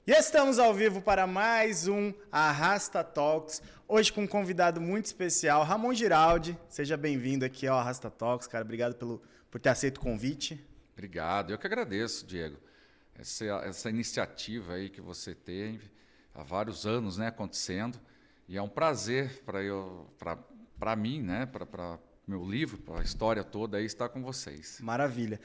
E estamos ao vivo para mais um Arrasta Talks, hoje com um convidado muito especial, Ramon Giraldi. Seja bem-vindo aqui ao Arrasta Talks, cara. Obrigado por ter aceito o convite. Obrigado, eu que agradeço, Diego. Essa iniciativa aí que você teve há vários anos, né, acontecendo, e é um prazer para mim, né, para meu livro, para a história toda aí estar com vocês. Maravilha.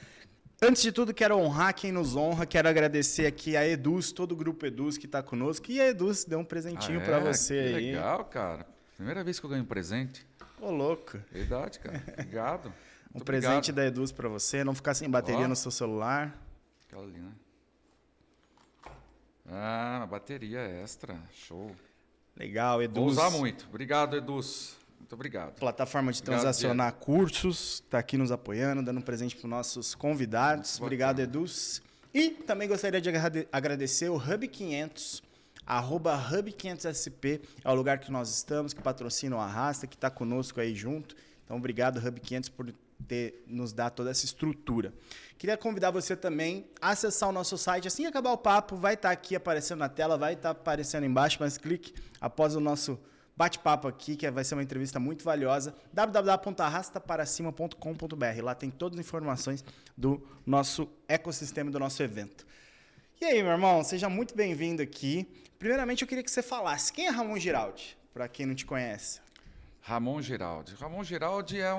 Antes de tudo, quero honrar quem nos honra, quero agradecer aqui a Eduz, todo o grupo Eduz que está conosco, e a Eduz deu um presentinho para você que aí. Legal, cara. Primeira vez que eu ganho um presente. Ô, louco. Verdade, cara. Obrigado. Um presente da Eduz para você, não ficar sem bateria no seu celular. Aquela ali, né? Ah, uma bateria extra. Show. Legal, Eduz. Vou usar muito. Obrigado, Eduz. Muito obrigado. Plataforma de transacionar cursos, está aqui nos apoiando, dando um presente para os nossos convidados. Obrigado, Eduz. E também gostaria de agradecer o Hub 500, @Hub500SP, é o lugar que nós estamos, que patrocina o Arrasta, que está conosco aí junto. Então, obrigado, Hub 500, por nos dar toda essa estrutura. Queria convidar você também a acessar o nosso site. Assim que acabar o papo, vai estar aqui aparecendo na tela, vai estar aparecendo embaixo, mas clique após o nosso bate-papo aqui, que vai ser uma entrevista muito valiosa, www.arrastaparacima.com.br. Lá tem todas as informações do nosso ecossistema, do nosso evento. E aí, meu irmão, seja muito bem-vindo aqui. Primeiramente, eu queria que você falasse, quem é Ramon Giraldi, para quem não te conhece? Ramon Giraldi. Ramon Giraldi é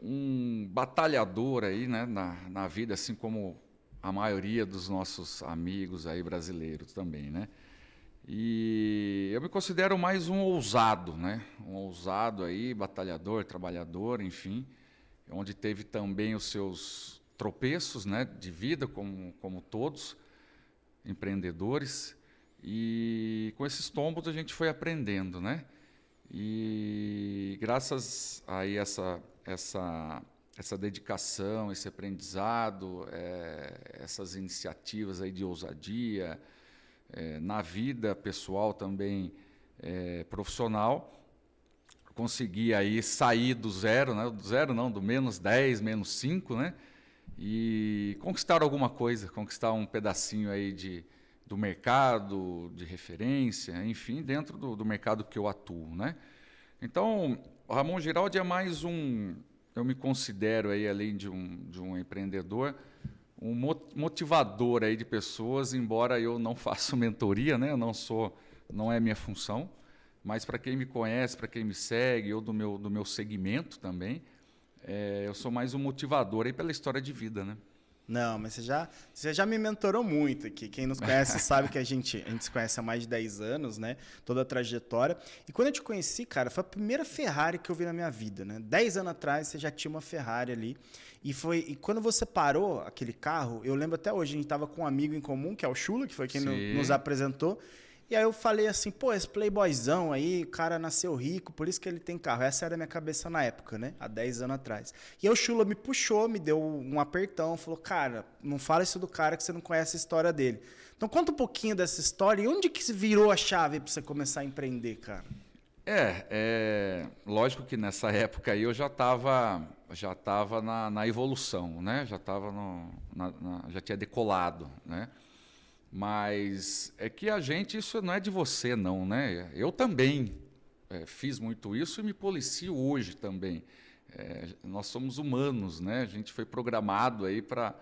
um batalhador aí, né, na vida, assim como a maioria dos nossos amigos aí brasileiros também, né? E eu me considero mais um ousado, né? Um ousado aí, batalhador, trabalhador, enfim, onde teve também os seus tropeços, né, de vida, como todos, empreendedores, e com esses tombos a gente foi aprendendo, né? E graças a essa dedicação, esse aprendizado, essas iniciativas aí de ousadia, na vida pessoal também, profissional, consegui aí sair do zero, né? Do zero não, do -10, -5, né? E conquistar alguma coisa, conquistar um pedacinho aí do mercado, de referência, enfim, dentro do mercado que eu atuo, né? Então, o Ramon Giraldi é mais eu me considero aí, além de um empreendedor, um motivador aí de pessoas, embora eu não faça mentoria, né? Não é minha função, mas para quem me conhece, para quem me segue, ou do meu segmento também, eu sou mais um motivador aí pela história de vida, né? Não, mas você já me mentorou muito aqui. Quem nos conhece sabe que a gente se conhece há mais de 10 anos, né? Toda a trajetória. E quando eu te conheci, cara, foi a primeira Ferrari que eu vi na minha vida, né? 10 anos atrás você já tinha uma Ferrari ali. E quando você parou aquele carro, eu lembro até hoje, a gente estava com um amigo em comum, que é o Chula, que foi quem nos apresentou. E aí eu falei assim, pô, esse playboyzão aí, o cara nasceu rico, por isso que ele tem carro. Essa era a minha cabeça na época, né? Há 10 anos atrás. E aí o Chula me puxou, me deu um apertão, falou, cara, não fala isso do cara que você não conhece a história dele. Então conta um pouquinho dessa história e onde que se virou a chave para você começar a empreender, cara? Lógico que nessa época aí eu já estava na evolução, né? Já tinha decolado, né? Mas é que isso não é de você, não, né? Eu também fiz muito isso e me policio hoje também. Nós somos humanos, né? A gente foi programado aí para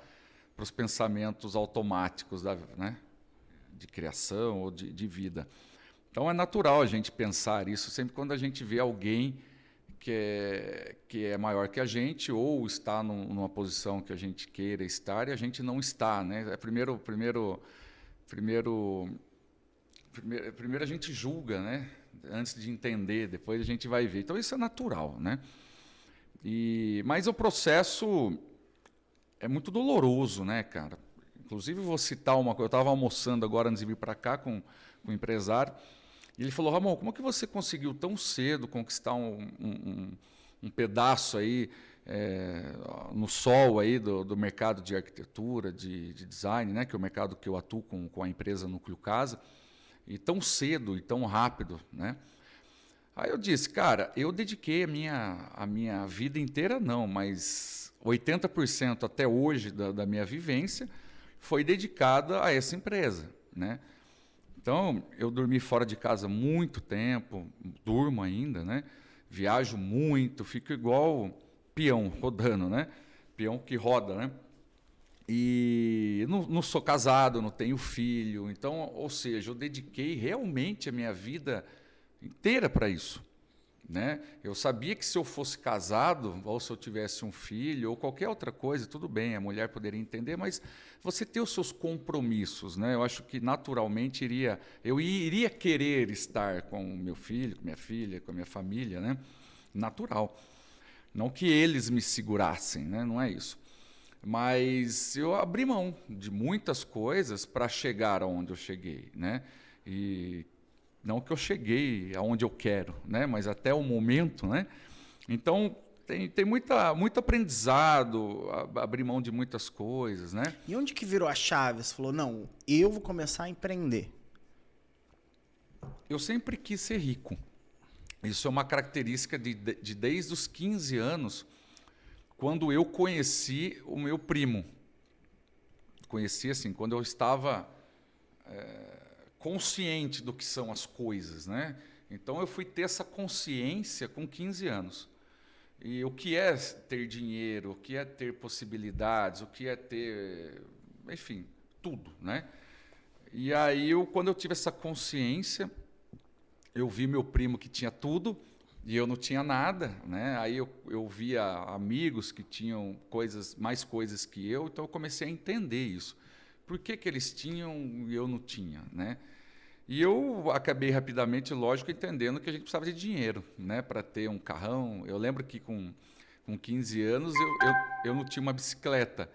os pensamentos automáticos né? De criação ou de vida. Então é natural a gente pensar isso sempre quando a gente vê alguém que é maior que a gente ou está numa posição que a gente queira estar e a gente não está, né? Primeiro a gente julga, né? Antes de entender, depois a gente vai ver. Então isso é natural, né? Mas o processo é muito doloroso, né, cara? Inclusive vou citar uma coisa. Eu estava almoçando agora antes de vir para cá com um empresário e ele falou: Ramon, como que você conseguiu tão cedo conquistar um pedaço aí no sol aí do mercado de arquitetura, de design, né, que é o mercado que eu atuo com a empresa Núcleo Casa, e tão cedo e tão rápido, né? Aí eu disse, cara, eu dediquei a minha vida inteira, não, mas 80% até hoje da minha vivência foi dedicada a essa empresa, né? Então, eu dormi fora de casa muito tempo, durmo ainda, né? Viajo muito, fico igual peão rodando, né? Peão que roda, né? E não sou casado, não tenho filho, então, ou seja, eu dediquei realmente a minha vida inteira para isso, né? Eu sabia que se eu fosse casado, ou se eu tivesse um filho, ou qualquer outra coisa, tudo bem, a mulher poderia entender, mas você tem os seus compromissos, né? Eu acho que naturalmente eu iria querer estar com o meu filho, com minha filha, com a minha família, né? Natural. Não que eles me segurassem, né? Não é isso. Mas eu abri mão de muitas coisas para chegar aonde eu cheguei, né? E não que eu cheguei aonde eu quero, né? Mas até o momento, né? Então tem muito aprendizado, abrir mão de muitas coisas, né? E onde que virou a chave? Você falou, não, eu vou começar a empreender. Eu sempre quis ser rico. Isso é uma característica de desde os 15 anos, quando eu conheci o meu primo. Conheci assim, quando eu estava consciente do que são as coisas, né? Então eu fui ter essa consciência com 15 anos. E o que é ter dinheiro, o que é ter possibilidades, o que é ter, enfim, tudo, né? E aí quando eu tive essa consciência, eu vi meu primo que tinha tudo e eu não tinha nada, né? Aí eu via amigos que tinham mais coisas que eu, então eu comecei a entender isso. Por que eles tinham e eu não tinha, né? E eu acabei rapidamente, lógico, entendendo que a gente precisava de dinheiro, né, para ter um carrão. Eu lembro que com 15 anos eu não tinha uma bicicleta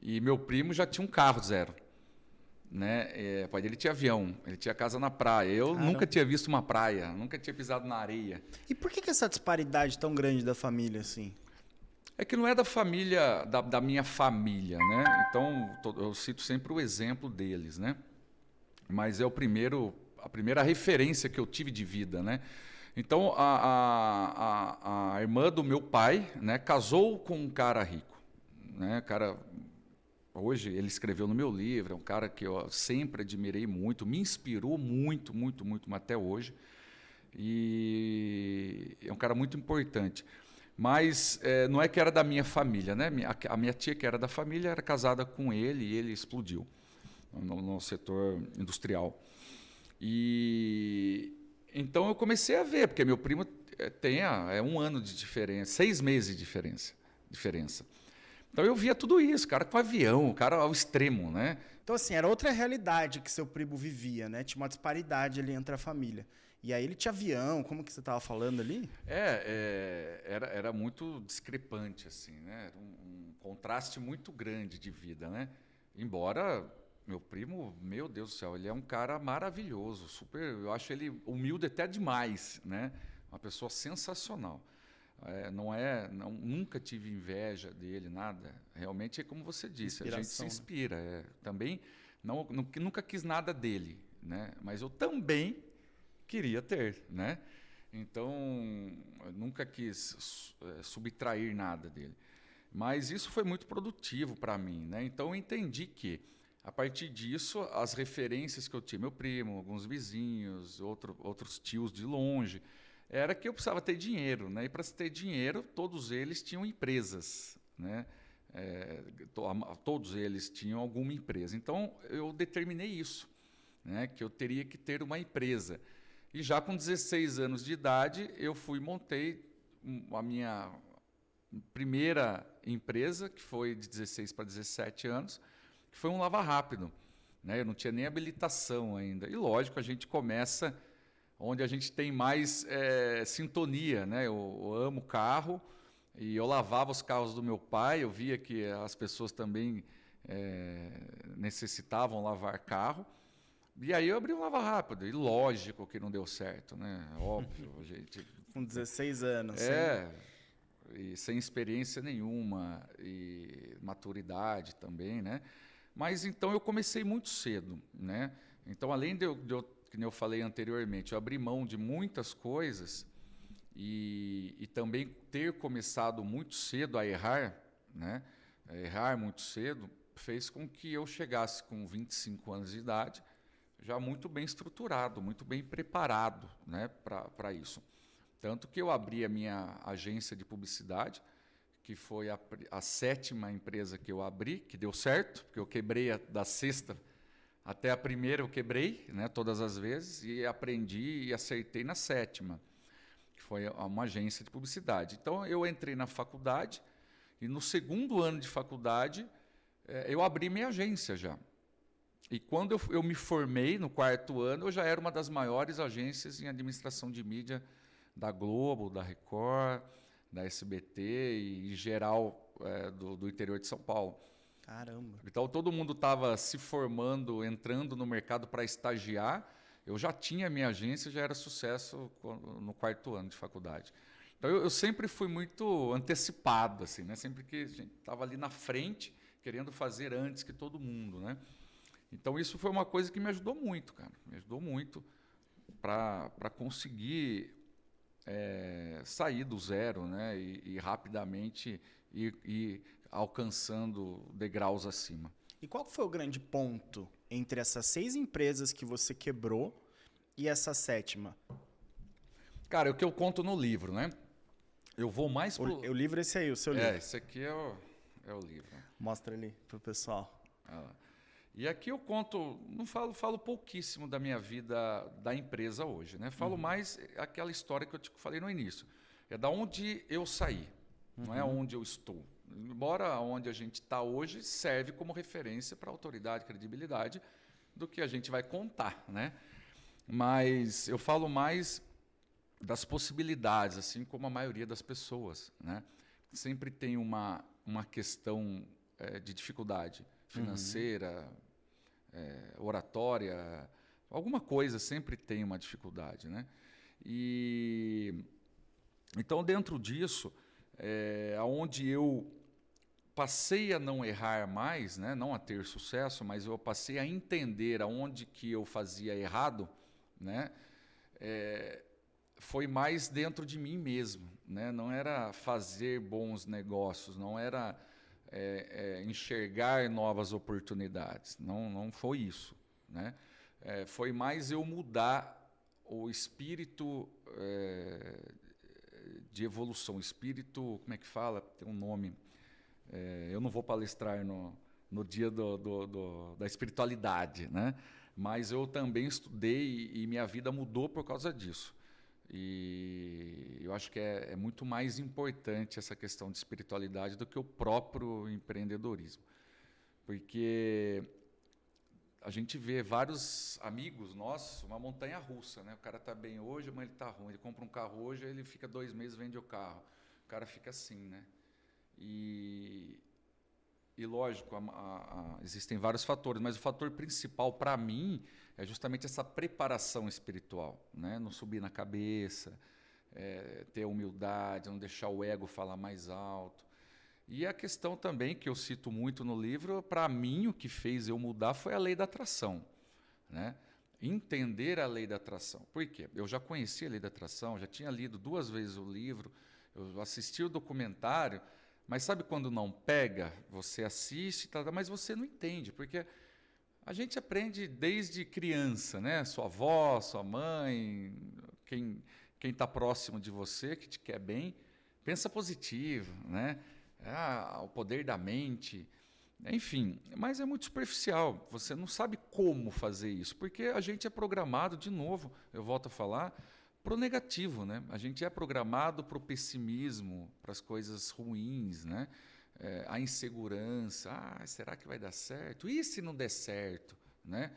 e meu primo já tinha um carro zero, né? O pai dele tinha avião, ele tinha casa na praia. Eu Caramba. nunca tinha visto uma praia, nunca tinha pisado na areia. E por que essa disparidade tão grande da família, assim? É que não é da família, da minha família, né? Então eu cito sempre o exemplo deles, né? Mas é a primeira referência que eu tive de vida, né? Então a irmã do meu pai, né, casou com um cara rico, né? Cara, hoje ele escreveu no meu livro, é um cara que eu sempre admirei muito, me inspirou muito, muito, muito, até hoje. E é um cara muito importante. Mas não é que era da minha família, né? A minha tia, que era da família, era casada com ele e ele explodiu no setor industrial. E então eu comecei a ver, porque meu primo tem 1 ano de diferença, 6 meses de diferença. Então eu via tudo isso, cara com avião, o cara ao extremo, né? Então, assim, era outra realidade que seu primo vivia, né? Tinha uma disparidade ali entre a família. E aí ele tinha avião, como que você estava falando ali? Era muito discrepante, assim, né? Era um contraste muito grande de vida, né? Embora meu primo, meu Deus do céu, ele é um cara maravilhoso, super, eu acho ele humilde até demais, né? Uma pessoa sensacional. Nunca tive inveja dele, nada. Realmente é como você disse, a gente se inspira. Também nunca quis nada dele, né? Mas eu também queria ter, né? Então eu nunca quis subtrair nada dele. Mas isso foi muito produtivo para mim, né? Então eu entendi que a partir disso as referências que eu tinha, meu primo, alguns vizinhos, outros tios de longe, era que eu precisava ter dinheiro, né? E para se ter dinheiro, todos eles tinham empresas, né? Todos eles tinham alguma empresa. Então, eu determinei isso, né? Que eu teria que ter uma empresa. E já com 16 anos de idade, eu montei a minha primeira empresa, que foi de 16 para 17 anos, que foi um lava rápido, né? Eu não tinha nem habilitação ainda. E, lógico, a gente começa onde a gente tem mais sintonia, né? Eu amo carro e eu lavava os carros do meu pai, eu via que as pessoas também necessitavam lavar carro, e aí eu abri um lava rápido, e lógico que não deu certo, né? Óbvio, a gente... Com 16 anos. E sem experiência nenhuma, e maturidade também, né? Mas então eu comecei muito cedo, né? Então, além de eu como eu falei anteriormente, eu abri mão de muitas coisas e também ter começado muito cedo a errar, né? A errar muito cedo, fez com que eu chegasse com 25 anos de idade, já muito bem estruturado, muito bem preparado, né, para isso. Tanto que eu abri a minha agência de publicidade, que foi a 7ª empresa que eu abri, que deu certo, porque eu quebrei da 6ª até a 1ª eu quebrei, né, todas as vezes, e aprendi e acertei na 7ª, que foi uma agência de publicidade. Então, eu entrei na faculdade e no 2º ano de faculdade eu abri minha agência já. E quando eu me formei, no 4º ano, eu já era uma das maiores agências em administração de mídia da Globo, da Record, da SBT e geral do interior de São Paulo. Caramba. Então, todo mundo estava se formando, entrando no mercado para estagiar. Eu já tinha minha agência, já era sucesso no 4º ano de faculdade. Então, eu sempre fui muito antecipado, assim, né? Sempre que a gente estava ali na frente, querendo fazer antes que todo mundo, né? Então, isso foi uma coisa que me ajudou muito, cara. Me ajudou muito para conseguir sair do zero, né? E rapidamente ir alcançando degraus acima. E qual foi o grande ponto entre essas 6 empresas que você quebrou e essa 7ª? Cara, o que eu conto no livro, né? Eu vou mais pro... O livro é esse aí, o seu livro. Esse aqui é o livro. Mostra ali pro pessoal. E aqui eu conto, não falo pouquíssimo da minha vida da empresa hoje, né? Falo mais aquela história que eu te falei no início. É da onde eu saí, não é onde eu estou. Embora onde a gente está hoje serve como referência para autoridade, credibilidade do que a gente vai contar, né? Mas eu falo mais das possibilidades, assim como a maioria das pessoas, né? Sempre tem uma questão de dificuldade financeira, oratória, alguma coisa sempre tem uma dificuldade, né? E então dentro disso, aonde eu passei a não errar mais, né? Não a ter sucesso, mas eu passei a entender aonde que eu fazia errado, né? Foi mais dentro de mim mesmo, né? Não era fazer bons negócios, não era enxergar novas oportunidades, não foi isso, né? Foi mais eu mudar o espírito de evolução, o espírito, como é que fala? Tem um nome. Eu não vou palestrar no dia da espiritualidade, né? Mas eu também estudei e minha vida mudou por causa disso. E eu acho que é muito mais importante essa questão de espiritualidade do que o próprio empreendedorismo. Porque a gente vê vários amigos nossos, uma montanha-russa, né? O cara está bem hoje, mas ele está ruim. Ele compra um carro hoje, ele fica 2 meses, vende o carro. O cara fica assim, né? E lógico, existem vários fatores, mas o fator principal para mim é justamente essa preparação espiritual, né? Não subir na cabeça, ter humildade, não deixar o ego falar mais alto. E a questão também, que eu cito muito no livro, para mim o que fez eu mudar foi a lei da atração, né? Entender a lei da atração. Por quê? Eu já conhecia a lei da atração, já tinha lido 2 vezes o livro, eu assisti o documentário, mas sabe quando não pega? Você assiste, mas você não entende, porque a gente aprende desde criança, né? Sua avó, sua mãe, quem está próximo de você, que te quer bem, pensa positivo, né? O poder da mente, enfim, mas é muito superficial. Você não sabe como fazer isso, porque a gente é programado, de novo, eu volto a falar, para o negativo, né? A gente é programado para o pessimismo, para as coisas ruins, né? A insegurança, será que vai dar certo? E se não der certo, né?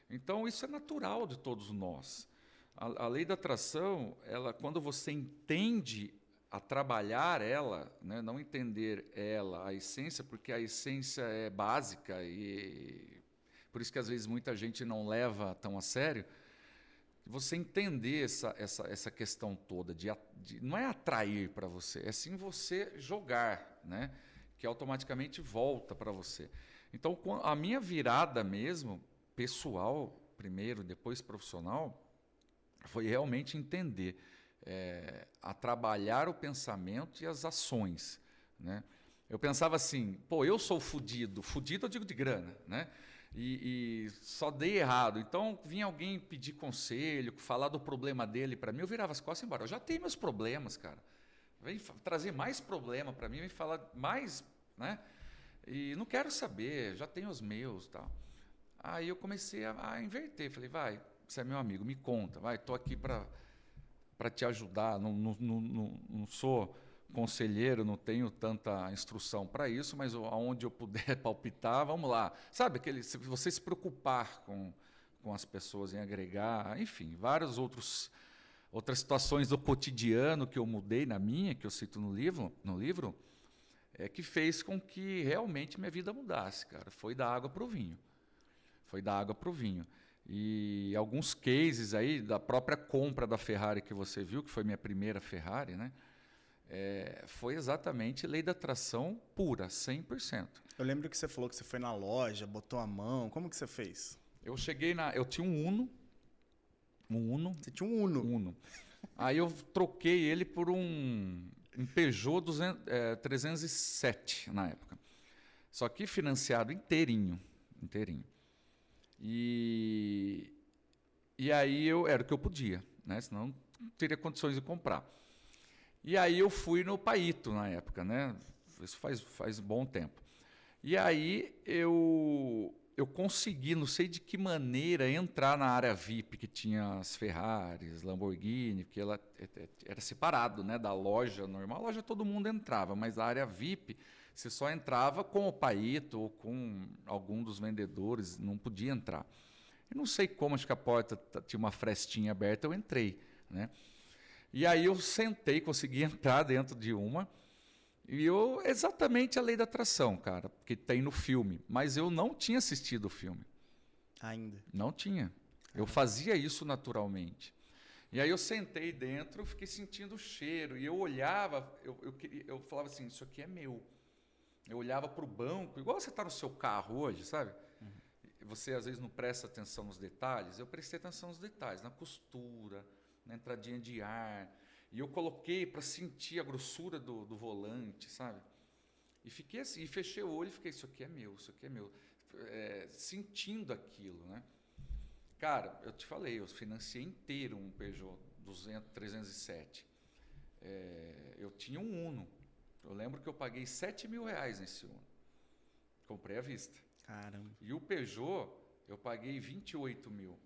Então isso é natural de todos nós. A lei da atração, ela, quando você entende a trabalhar ela, né? Não entender ela, a essência, porque a essência é básica e por isso que às vezes muita gente não leva tão a sério. Você entender essa questão toda não é atrair para você, é sim você jogar, né? Que automaticamente volta para você. Então, a minha virada mesmo, pessoal, primeiro, depois profissional, foi realmente entender a trabalhar o pensamento e as ações, né? Eu pensava assim, pô, eu sou fudido. Fudido eu digo de grana, né? E só dei errado. Então, vinha alguém pedir conselho, falar do problema dele para mim, eu virava as costas e ia embora. Eu já tenho meus problemas, cara. Vem trazer mais problema para mim, vem falar mais, né? E não quero saber, já tenho os meus, tal. Aí eu comecei a inverter. Falei, vai, você é meu amigo, me conta. Vai, tô aqui para te ajudar. Não sou conselheiro, não tenho tanta instrução para isso, mas aonde eu puder palpitar, vamos lá. Sabe, se você se preocupar com as pessoas em agregar, enfim, outras situações do cotidiano que eu mudei na minha, que eu cito no livro, que fez com que realmente minha vida mudasse, cara. Foi da água para o vinho. Foi da água para o vinho. E alguns cases aí da própria compra da Ferrari que você viu, que foi minha primeira Ferrari, né? Foi exatamente lei da atração pura, 100%. Eu lembro que você falou que você foi na loja, botou a mão. Como que você fez? Eu tinha um Uno. Você tinha um Uno? Uno. Aí eu troquei ele por um Peugeot 307 na época. Só que financiado inteirinho. E aí era o que eu podia, né? Senão não teria condições de comprar. E aí eu fui no Paito na época, né? Isso faz bom tempo. E aí eu consegui, não sei de que maneira, entrar na área VIP, que tinha as Ferraris, Lamborghini, porque ela era separado, né, da loja normal. A loja todo mundo entrava, mas a área VIP você só entrava com o Paito ou com algum dos vendedores, não podia entrar. Eu não sei como, acho que a porta tinha uma frestinha aberta, eu entrei, né? E aí eu sentei, consegui entrar dentro de uma, e exatamente a lei da atração, cara, que tem no filme, mas eu não tinha assistido o filme. Ainda? Não tinha. Eu fazia isso naturalmente. E aí eu sentei dentro, fiquei sentindo o cheiro, e eu olhava, eu falava assim, isso aqui é meu. Eu olhava para o banco, igual você está no seu carro hoje, sabe? Você às vezes não presta atenção nos detalhes. Eu prestei atenção nos detalhes, na costura, na entradinha de ar. E eu coloquei para sentir a grossura do volante, sabe? E fiquei assim, e fechei o olho e fiquei, isso aqui é meu, sentindo aquilo, né? Cara, eu te falei, eu financiei inteiro um Peugeot 307. Eu tinha um Uno. Eu lembro que eu paguei R$7.000 nesse Uno. Comprei à vista. Caramba. E o Peugeot, eu paguei 28 mil.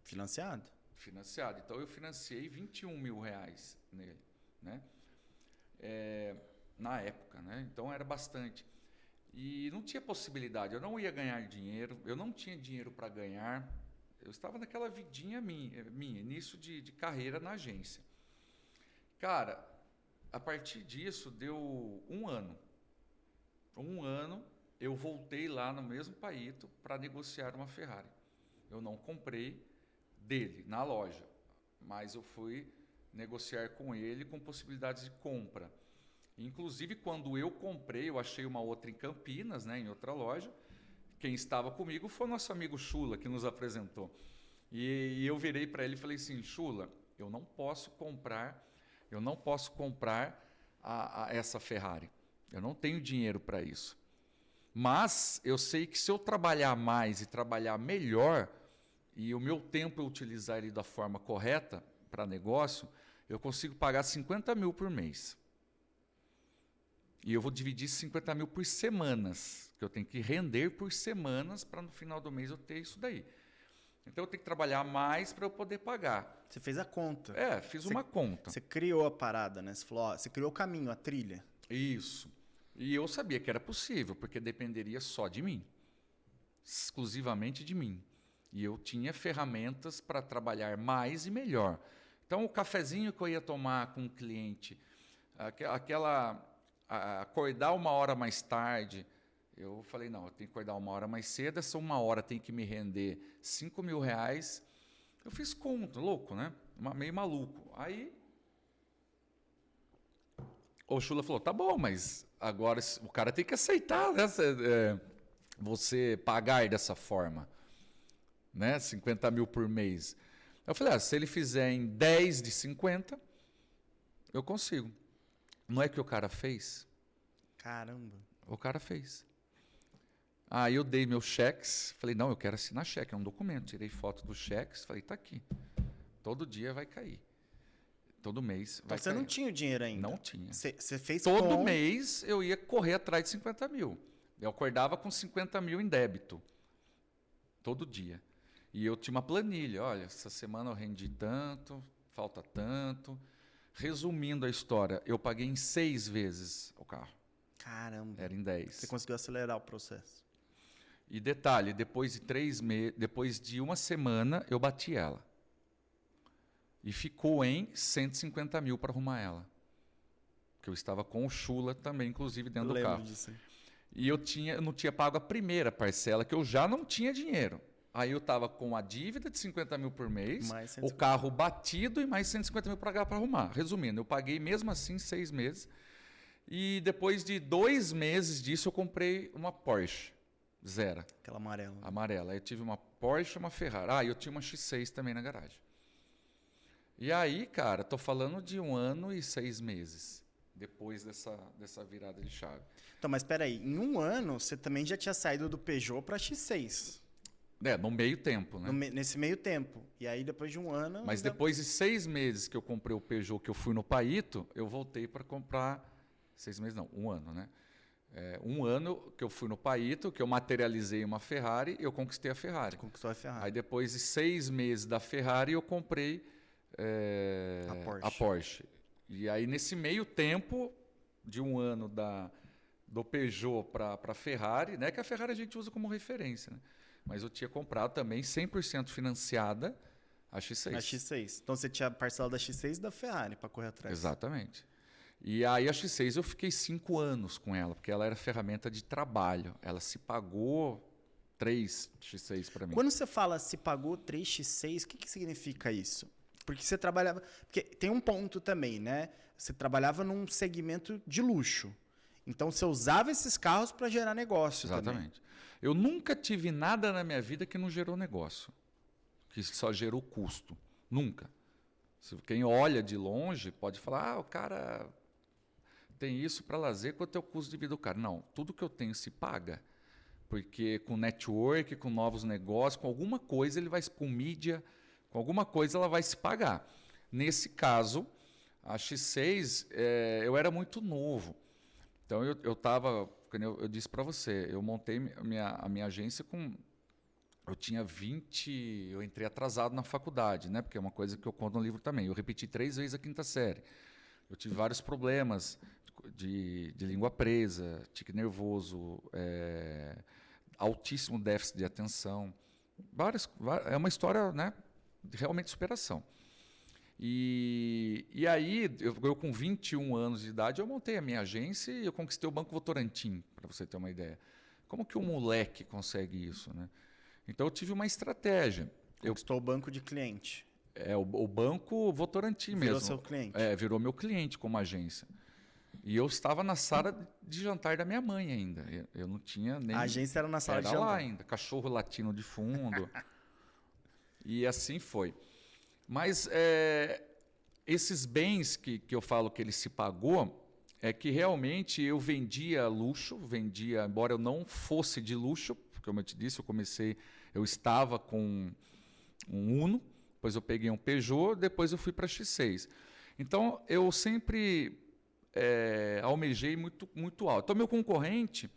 Financiado? Financiado. Então, eu financiei R$21.000 nele, né? Na época, né? Então, era bastante. E não tinha possibilidade. Eu não ia ganhar dinheiro. Eu não tinha dinheiro para ganhar. Eu estava naquela vidinha minha início de carreira na agência. Cara, a partir disso, deu um ano. Um ano, eu voltei lá no mesmo Paito para negociar uma Ferrari. Eu não comprei dele, na loja, mas eu fui negociar com ele com possibilidades de compra. Inclusive, quando eu comprei, eu achei uma outra em Campinas, né, em outra loja. Quem estava comigo foi o nosso amigo Chula, que nos apresentou. E eu virei para ele e falei assim, Chula, eu não posso comprar essa Ferrari. Eu não tenho dinheiro para isso. Mas eu sei que se eu trabalhar mais e trabalhar melhor, e o meu tempo eu utilizar ele da forma correta para negócio, eu consigo pagar 50 mil por mês. E eu vou dividir 50 mil por semanas, que eu tenho que render por semanas para no final do mês eu ter isso daí. Então eu tenho que trabalhar mais para eu poder pagar. Você fez a conta. Fiz uma conta. Você criou a parada, né? Você falou, você criou o caminho, a trilha. Isso. E eu sabia que era possível, porque dependeria só de mim. Exclusivamente de mim. E eu tinha ferramentas para trabalhar mais e melhor. Então, o cafezinho que eu ia tomar com o cliente, acordar uma hora mais tarde, eu falei, não, eu tenho que acordar uma hora mais cedo, essa uma hora tem que me render R$5.000. Eu fiz conta, louco, né? Meio maluco. Aí, o Chula falou, tá bom, mas agora o cara tem que aceitar, né? Você pagar dessa forma, né? 50 mil por mês. Eu falei, se ele fizer em 10 de 50, eu consigo. Não é que o cara fez? Caramba. O cara fez. Aí eu dei meus cheques, falei, não, eu quero assinar cheque, é um documento. Tirei foto dos cheques, falei, tá aqui. Todo dia vai cair. Todo mês vai cair. Então você não tinha o dinheiro ainda? Não tinha. Você fez Todo mês eu ia correr atrás de 50 mil. Eu acordava com 50 mil em débito. Todo dia. E eu tinha uma planilha. Olha, essa semana eu rendi tanto, falta tanto. Resumindo a história, eu paguei em 6 vezes o carro. Caramba. Era em 10. Você conseguiu acelerar o processo. E detalhe, depois de 3 meses, depois de uma semana, eu bati ela. E ficou em 150 mil para arrumar ela. Porque eu estava com o Chula também, inclusive, dentro do carro. Disso. E eu não tinha pago a primeira parcela, que eu já não tinha dinheiro. Aí eu estava com a dívida de 50 mil por mês, o carro batido e mais 150 mil para arrumar. Resumindo, eu paguei mesmo assim 6 meses. E depois de 2 meses disso, eu comprei uma Porsche Zero. Aquela amarela. Amarela. Aí eu tive uma Porsche e uma Ferrari. Ah, e eu tinha uma X6 também na garagem. E aí, cara, tô falando de 1 ano e 6 meses depois dessa virada de chave. Então, mas espera aí, em 1 ano você também já tinha saído do Peugeot para X6. No meio tempo, né? Nesse meio tempo. E aí, depois de 1 ano... Mas depois de 6 meses que eu comprei o Peugeot, que eu fui no Paito, eu voltei para comprar... 6 meses não, 1 ano, né? 1 ano que eu fui no Paito, que eu materializei uma Ferrari, eu conquistei a Ferrari. Conquistou a Ferrari. Aí depois de 6 meses da Ferrari, eu comprei a Porsche. E aí nesse meio tempo, de 1 ano do Peugeot para a Ferrari, né? Que a Ferrari a gente usa como referência, né? Mas eu tinha comprado também 100% financiada a X6. A X6. Então você tinha a parcela da X6 e da Ferrari para correr atrás. Exatamente. E aí a X6 eu fiquei 5 anos com ela, porque ela era ferramenta de trabalho. Ela se pagou 3 X6 para mim. Quando você fala se pagou 3 X6, o que significa isso? Porque você trabalhava... Porque tem um ponto também, né? Você trabalhava num segmento de luxo. Então você usava esses carros para gerar negócio. Exatamente. Também. Eu nunca tive nada na minha vida que não gerou negócio, que só gerou custo. Nunca. Quem olha de longe pode falar, o cara tem isso para lazer, quanto é o custo de vida do cara? Não, tudo que eu tenho se paga, porque com network, com novos negócios, com alguma coisa ele vai, com mídia, com alguma coisa ela vai se pagar. Nesse caso, a X6, eu era muito novo. Então eu estava, eu disse para você, eu montei a minha agência com... Eu tinha 20, eu entrei atrasado na faculdade, né? Porque é uma coisa que eu conto no livro também. Eu repeti 3 vezes a 5ª série. Eu tive vários problemas de língua presa, tique nervoso, altíssimo déficit de atenção. É uma história, né, de realmente superação. E aí, eu com 21 anos de idade, eu montei a minha agência e eu conquistei o Banco Votorantim, para você ter uma ideia. Como que um moleque consegue isso, né? Então, eu tive uma estratégia. Conquistou o banco de cliente. O Banco Votorantim mesmo. Virou seu cliente. Virou meu cliente como agência. E eu estava na sala de jantar da minha mãe ainda. Eu não tinha nem... A agência era na sala de jantar. Era lá ainda. Cachorro latino de fundo. E assim foi. Mas esses bens que eu falo que ele se pagou, é que realmente eu vendia luxo, embora eu não fosse de luxo, porque como eu te disse, eu estava com um Uno, depois eu peguei um Peugeot, depois eu fui para a X6. Então, eu sempre almejei muito, muito alto. Então, meu concorrente,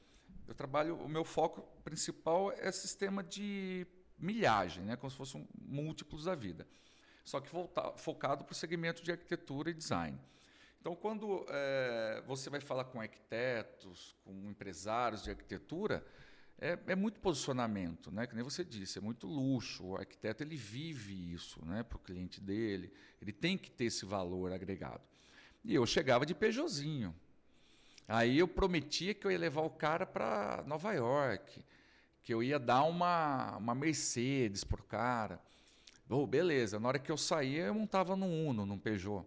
o meu foco principal é sistema de milhagem, né? Como se fossem múltiplos da vida. Só que focado para o segmento de arquitetura e design. Então, quando você vai falar com arquitetos, com empresários de arquitetura, é muito posicionamento, né? Que nem você disse, é muito luxo. O arquiteto ele vive isso, né? Para o cliente dele, ele tem que ter esse valor agregado. E eu chegava de Peugeotzinho. Aí eu prometia que eu ia levar o cara para Nova York, que eu ia dar uma Mercedes pro cara. Beleza, na hora que eu saía, eu montava num Uno, num Peugeot.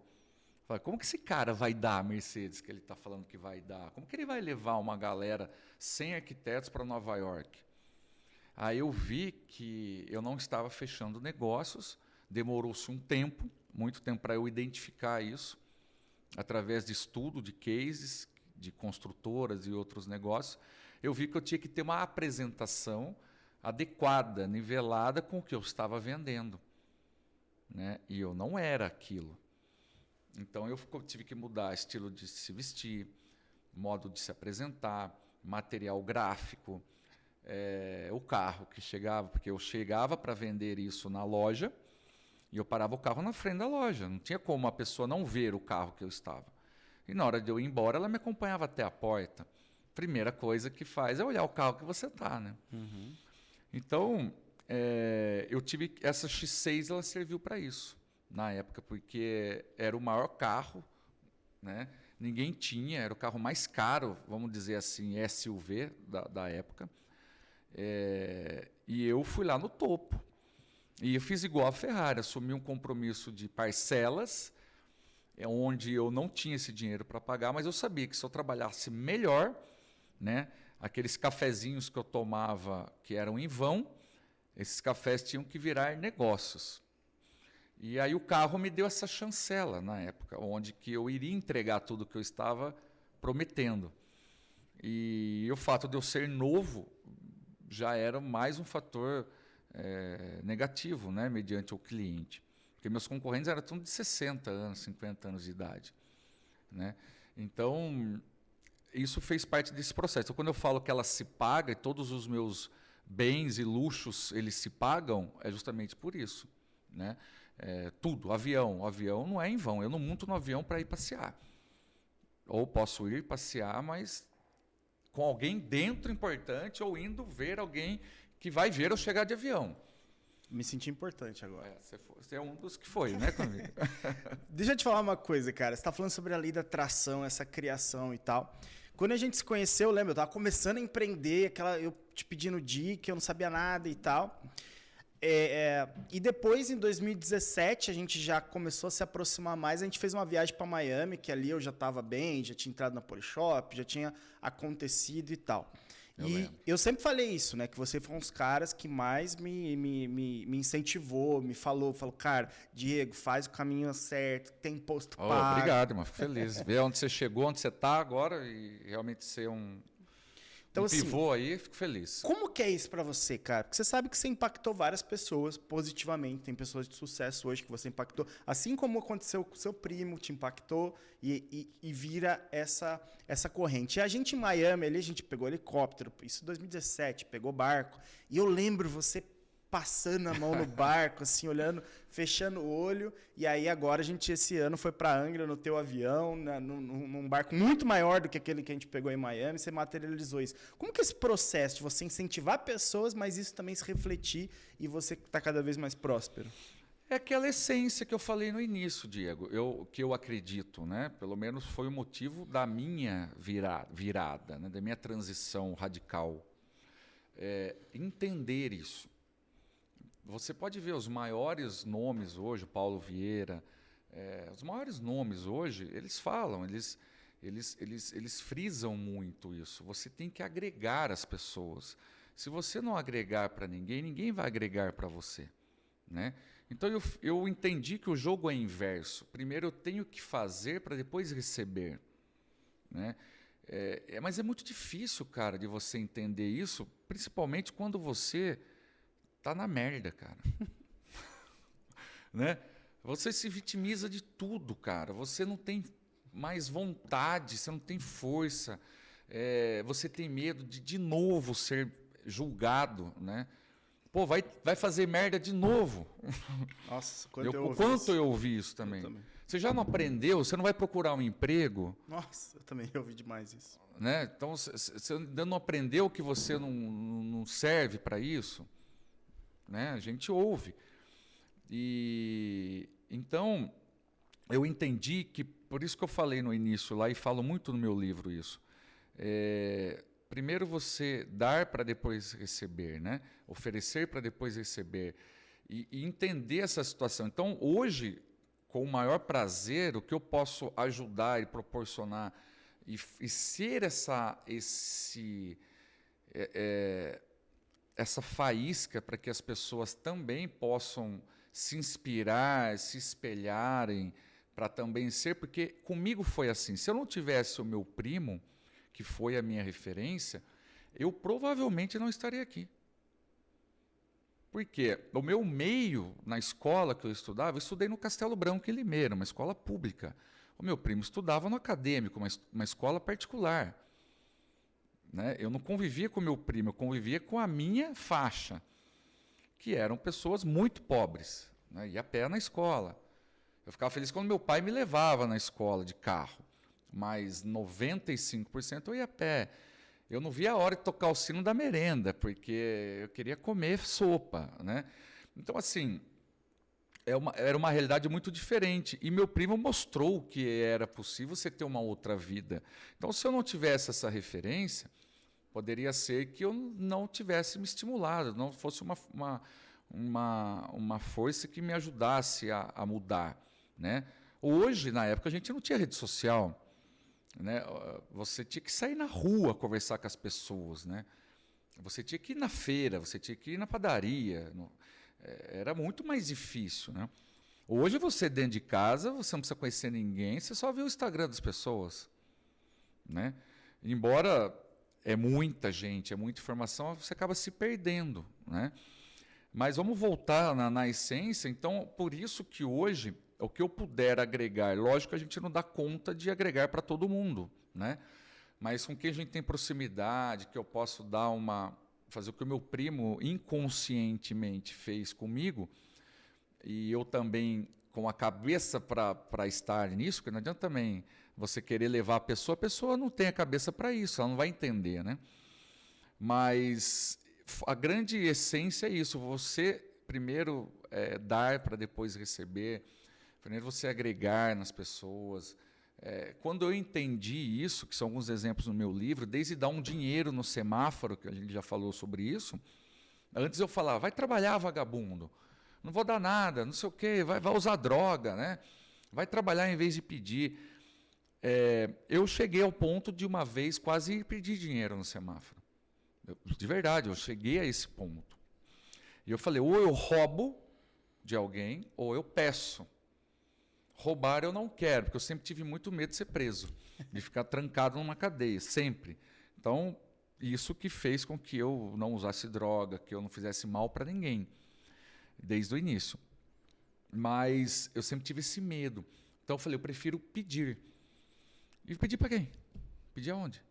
Falei, como que esse cara vai dar a Mercedes que ele está falando que vai dar? Como que ele vai levar uma galera sem arquitetos para Nova York? Aí eu vi que eu não estava fechando negócios, demorou-se muito tempo para eu identificar isso, através de estudo, de cases, de construtoras e outros negócios, eu vi que eu tinha que ter uma apresentação adequada, nivelada com o que eu estava vendendo, né? E eu não era aquilo. Então eu tive que mudar estilo de se vestir, modo de se apresentar, material gráfico, o carro que chegava, porque eu chegava para vender isso na loja e eu parava o carro na frente da loja. Não tinha como a pessoa não ver o carro que eu estava. E na hora de eu ir embora, ela me acompanhava até a porta. Primeira coisa que faz é olhar o carro que você está, né? Uhum. Então, eu tive essa X6, ela serviu para isso na época, porque era o maior carro, né? Ninguém tinha, era o carro mais caro, vamos dizer assim, SUV da época. E eu fui lá no topo. E eu fiz igual a Ferrari, assumi um compromisso de parcelas, onde eu não tinha esse dinheiro para pagar, mas eu sabia que se eu trabalhasse melhor, né, aqueles cafezinhos que eu tomava que eram em vão, esses cafés tinham que virar negócios. E aí o carro me deu essa chancela na época, onde que eu iria entregar tudo que eu estava prometendo. E o fato de eu ser novo já era mais um fator negativo, né, mediante o cliente. Porque meus concorrentes eram tudo de 60 anos, 50 anos de idade, né? Então, isso fez parte desse processo. Então, quando eu falo que ela se paga, e todos os meus bens e luxos eles se pagam, é justamente por isso, né? Tudo, o avião não é em vão. Eu não monto no avião para ir passear. Ou posso ir passear, mas com alguém dentro importante, ou indo ver alguém que vai ver eu chegar de avião. Me senti importante agora. Você é um dos que foi, né, comigo? Deixa eu te falar uma coisa, cara. Você tá falando sobre a lei da atração, essa criação e tal. Quando a gente se conheceu, eu lembro, eu tava começando a empreender, eu te pedindo dica, eu não sabia nada e tal. E depois, em 2017, a gente já começou a se aproximar mais. A gente fez uma viagem para Miami, que ali eu já estava bem, já tinha entrado na Polishop, já tinha acontecido e tal. Eu sempre falei isso, né? Que você foi um dos caras que mais me incentivou, me falou, cara, Diego, faz o caminho certo, tem imposto pago. Obrigado, mano. Fico feliz. Ver onde você chegou, onde você está agora e realmente ser um pivô aí, fico feliz. Como que é isso pra você, cara? Porque você sabe que você impactou várias pessoas positivamente. Tem pessoas de sucesso hoje que você impactou. Assim como aconteceu com o seu primo, te impactou e vira essa corrente. E a gente em Miami, ali a gente pegou helicóptero, isso em 2017, pegou barco. E eu lembro você passando a mão no barco, assim, olhando, fechando o olho. E aí agora a gente, esse ano, foi para Angra no teu avião, num barco muito maior do que aquele que a gente pegou em Miami, você materializou isso. Como que é esse processo de você incentivar pessoas, mas isso também se refletir e você estar cada vez mais próspero? É aquela essência que eu falei no início, Diego, que eu acredito, né? Pelo menos foi o motivo da minha virada, né? Da minha transição radical. Entender isso. Você pode ver os maiores nomes hoje, Paulo Vieira, os maiores nomes hoje, eles falam, eles frisam muito isso. Você tem que agregar as pessoas. Se você não agregar para ninguém, ninguém vai agregar para você, né? Então eu entendi que o jogo é inverso. Primeiro eu tenho que fazer para depois receber, né? Mas é muito difícil, cara, de você entender isso, principalmente quando você tá na merda, cara. Né? Você se vitimiza de tudo, cara. Você não tem mais vontade, você não tem força. Você tem medo de novo ser julgado, né? Pô, vai fazer merda de novo. Nossa, quanto eu ouvi isso também. Você já não aprendeu? Você não vai procurar um emprego? Nossa, eu também ouvi demais isso. Né? Então, você ainda não aprendeu que você não serve para isso? Né? A gente ouve. E então eu entendi que, por isso que eu falei no início lá e falo muito no meu livro isso. Primeiro você dar para depois receber, né? Oferecer para depois receber e entender essa situação. Então hoje, com o maior prazer, o que eu posso ajudar e proporcionar e ser essa faísca para que as pessoas também possam se inspirar, se espelharem, para também ser, porque comigo foi assim. Se eu não tivesse o meu primo, que foi a minha referência, eu provavelmente não estaria aqui. Por quê? O meu meio na escola que eu estudei no Castelo Branco em Limeira, uma escola pública. O meu primo estudava no acadêmico, uma escola particular. Né? Eu não convivia com o meu primo, eu convivia com a minha faixa, que eram pessoas muito pobres. Né? Ia a pé na escola. Eu ficava feliz quando meu pai me levava na escola de carro, mas 95% eu ia a pé. Eu não via a hora de tocar o sino da merenda, porque eu queria comer sopa. Né? Então, assim, era uma realidade muito diferente. E meu primo mostrou que era possível você ter uma outra vida. Então, se eu não tivesse essa referência, poderia ser que eu não tivesse me estimulado, não fosse uma força que me ajudasse a mudar. Né? Hoje, na época, a gente não tinha rede social. Né? Você tinha que sair na rua conversar com as pessoas. Né? Você tinha que ir na feira, você tinha que ir na padaria. Era muito mais difícil. Né? Hoje, você dentro de casa, você não precisa conhecer ninguém, você só vê o Instagram das pessoas. Né? Embora é muita gente, é muita informação, você acaba se perdendo. Né? Mas vamos voltar na essência. Então, por isso que hoje, o que eu puder agregar, lógico que a gente não dá conta de agregar para todo mundo, né? Mas com quem a gente tem proximidade, que eu posso fazer o que o meu primo inconscientemente fez comigo, e eu também com a cabeça para estar nisso, porque não adianta também você querer levar a pessoa não tem a cabeça para isso, ela não vai entender, né? Mas a grande essência é isso, você primeiro dar para depois receber, primeiro você agregar nas pessoas. Quando eu entendi isso, que são alguns exemplos no meu livro, desde dar um dinheiro no semáforo, que a gente já falou sobre isso, antes eu falava, vai trabalhar, vagabundo, não vou dar nada, não sei o quê, vai usar droga, né? Vai trabalhar em vez de pedir. Eu cheguei ao ponto de uma vez quase pedir dinheiro no semáforo. De verdade, eu cheguei a esse ponto. E eu falei, ou eu roubo de alguém, ou eu peço. Roubar eu não quero, porque eu sempre tive muito medo de ser preso, de ficar trancado numa cadeia, sempre. Então, isso que fez com que eu não usasse droga, que eu não fizesse mal para ninguém, desde o início. Mas eu sempre tive esse medo. Então, eu falei, eu prefiro pedir. E pedir para quem? Pedir aonde?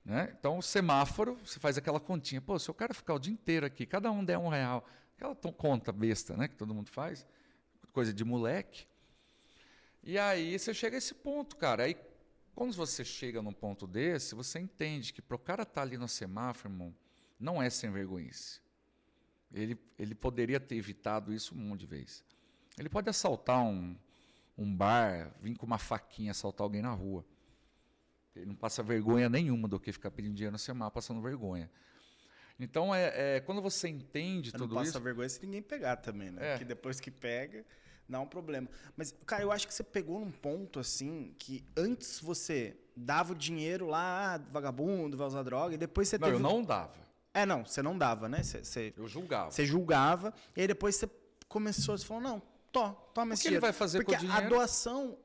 Né? Então, o semáforo, você faz aquela continha. Pô, se o cara ficar o dia inteiro aqui, cada um der R$1, aquela conta besta, né, que todo mundo faz, coisa de moleque. E aí você chega a esse ponto, cara. Aí, quando você chega num ponto desse, você entende que para o cara estar ali no semáforo, irmão, não é sem vergonhice. Ele poderia ter evitado isso um monte de vezes. Ele pode assaltar um bar, vir com uma faquinha assaltar alguém na rua. Ele não passa vergonha nenhuma do que ficar pedindo dinheiro no semáforo, passando vergonha. Então, quando você entende tudo isso... Não passa vergonha se ninguém pegar também, né? Porque depois que pega, dá um problema. Mas, cara, eu acho que você pegou num ponto, assim, que antes você dava o dinheiro lá, vagabundo, vai usar droga, e depois você Não, eu não dava. Não, você não dava, né? Eu julgava. Você julgava, e aí depois você começou, você falou, não, toma esse dinheiro. O que ele vai fazer com o dinheiro? Porque a doação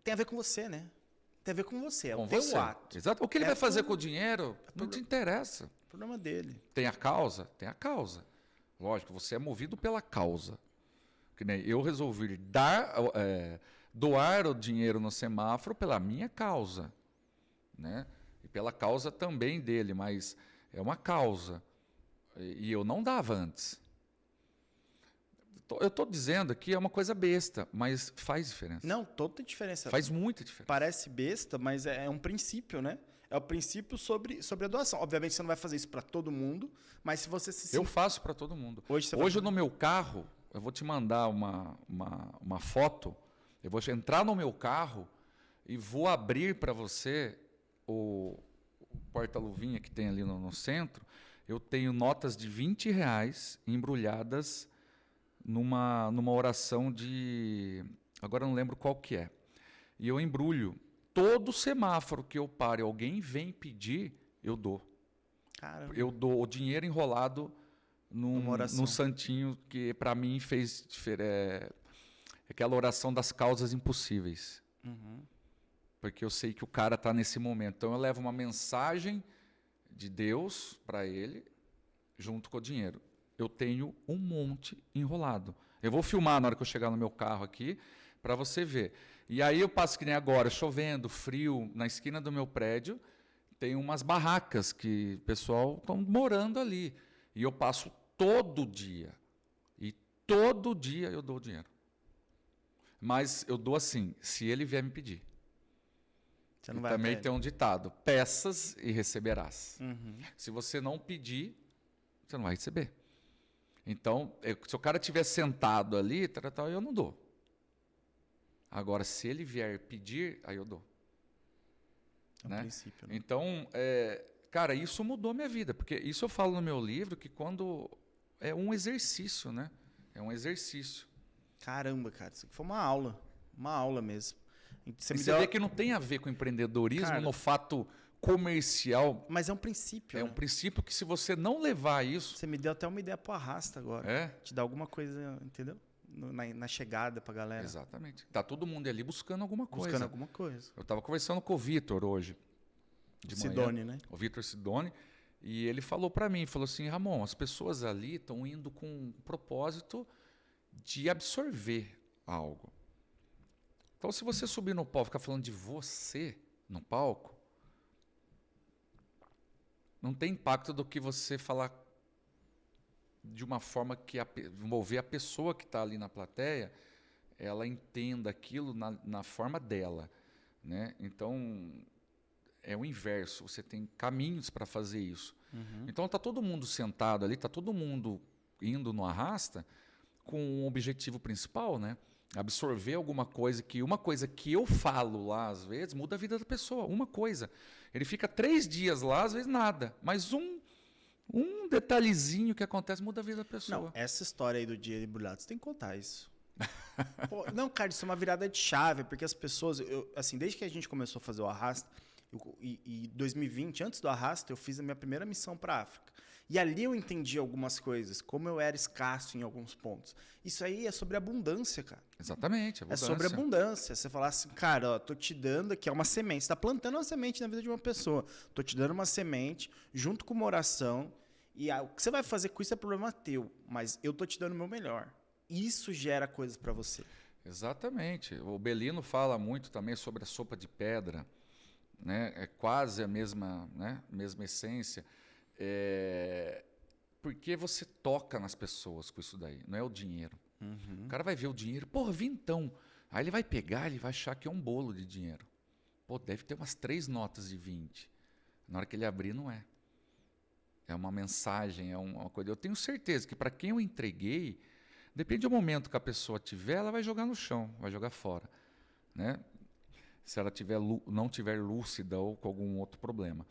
tem a ver com você, né? Tem a ver com você, é o teu ato. Exato. O que ele vai fazer com o dinheiro não te interessa. O problema dele. Tem a causa? Tem a causa. Lógico, você é movido pela causa. Que nem eu resolvi doar o dinheiro no semáforo pela minha causa. Né? E pela causa também dele, mas é uma causa. E eu não dava antes. Eu estou dizendo aqui é uma coisa besta, mas faz diferença. Não, toda diferença. Faz muita diferença. Parece besta, mas é um princípio, né? É o princípio sobre a doação. Obviamente, você não vai fazer isso para todo mundo, mas se você se... Eu faço para todo mundo. Hoje no meu carro, eu vou te mandar uma foto, eu vou entrar no meu carro e vou abrir para você o porta-luvinha que tem ali no centro. Eu tenho notas de R$20 embrulhadas numa oração de... Agora eu não lembro qual que é. E eu embrulho. Todo semáforo que eu paro e alguém vem pedir, eu dou. Caramba. Eu dou o dinheiro enrolado num santinho que, para mim, aquela oração das causas impossíveis. Uhum. Porque eu sei que o cara está nesse momento. Então eu levo uma mensagem de Deus para ele, junto com o dinheiro. Eu tenho um monte enrolado. Eu vou filmar na hora que eu chegar no meu carro aqui, para você ver. E aí eu passo que nem agora, chovendo, frio, na esquina do meu prédio, tem umas barracas que o pessoal estão morando ali. E eu passo todo dia. E todo dia eu dou dinheiro. Mas eu dou assim, se ele vier me pedir. Você não E vai também até tem um ditado: peças e receberás. Uhum. Se você não pedir, você não vai receber. Então, se o cara estiver sentado ali, eu não dou. Agora, se ele vier pedir, aí eu dou. É um Né? princípio, né? Então, cara, isso mudou minha vida. Porque isso eu falo no meu livro, que quando é um exercício, né? É um exercício. Caramba, cara, isso aqui foi uma aula mesmo. Você E me você deu... vê que não tem a ver com empreendedorismo, Cara, no fato comercial. Mas é um princípio, É um né? princípio que, se você não levar isso... Você me deu até uma ideia pro arrasta agora. Te dá alguma coisa, entendeu? Na chegada pra galera. Exatamente. Tá todo mundo ali buscando alguma coisa. Buscando alguma coisa. Eu estava conversando com o Vitor hoje, de Sidoni, manhã, né? o Vitor Sidoni, e ele falou para mim, falou assim: Ramon, as pessoas ali estão indo com o propósito de absorver algo. Então, se você subir no palco e ficar falando de você no palco, não tem impacto do que você falar de uma forma que envolver a pessoa que está ali na plateia, ela entenda aquilo na forma dela, né? Então, é o inverso. Você tem caminhos para fazer isso. Uhum. Então, está todo mundo sentado ali, está todo mundo indo no arrasta com um objetivo principal, né? Absorver alguma coisa que eu falo lá, às vezes, muda a vida da pessoa. Uma coisa. Ele fica 3 dias lá, às vezes nada. Mas um detalhezinho que acontece muda a vida da pessoa. Não, essa história aí do dinheiro embrulhado, você tem que contar isso. Pô, não, cara, isso é uma virada de chave, porque as pessoas, assim, desde que a gente começou a fazer o Arrasta, e 2020, antes do Arrasta, eu fiz a minha primeira missão para a África. E ali eu entendi algumas coisas, como eu era escasso em alguns pontos. Isso aí é sobre abundância, cara. Exatamente, abundância. É sobre abundância. Você falar assim, cara, ó, tô te dando aqui, é uma semente. Você tá plantando uma semente na vida de uma pessoa. Tô te dando uma semente, junto com uma oração, e o que você vai fazer com isso é problema teu, mas eu tô te dando o meu melhor. Isso gera coisas para você. Exatamente. O Belino fala muito também sobre a sopa de pedra, né? É quase a mesma, né? Mesma essência. Porque você toca nas pessoas com isso daí, não é o dinheiro. Uhum. O cara vai ver o dinheiro, porra, vintão. Aí ele vai pegar, ele vai achar que é um bolo de dinheiro. Pô, deve ter umas 3 notas de 20. Na hora que ele abrir, não é. É uma mensagem, é uma coisa. Eu tenho certeza que para quem eu entreguei, depende do momento que a pessoa tiver, ela vai jogar no chão, vai jogar fora, né? Se ela não tiver lúcida ou com algum outro problema.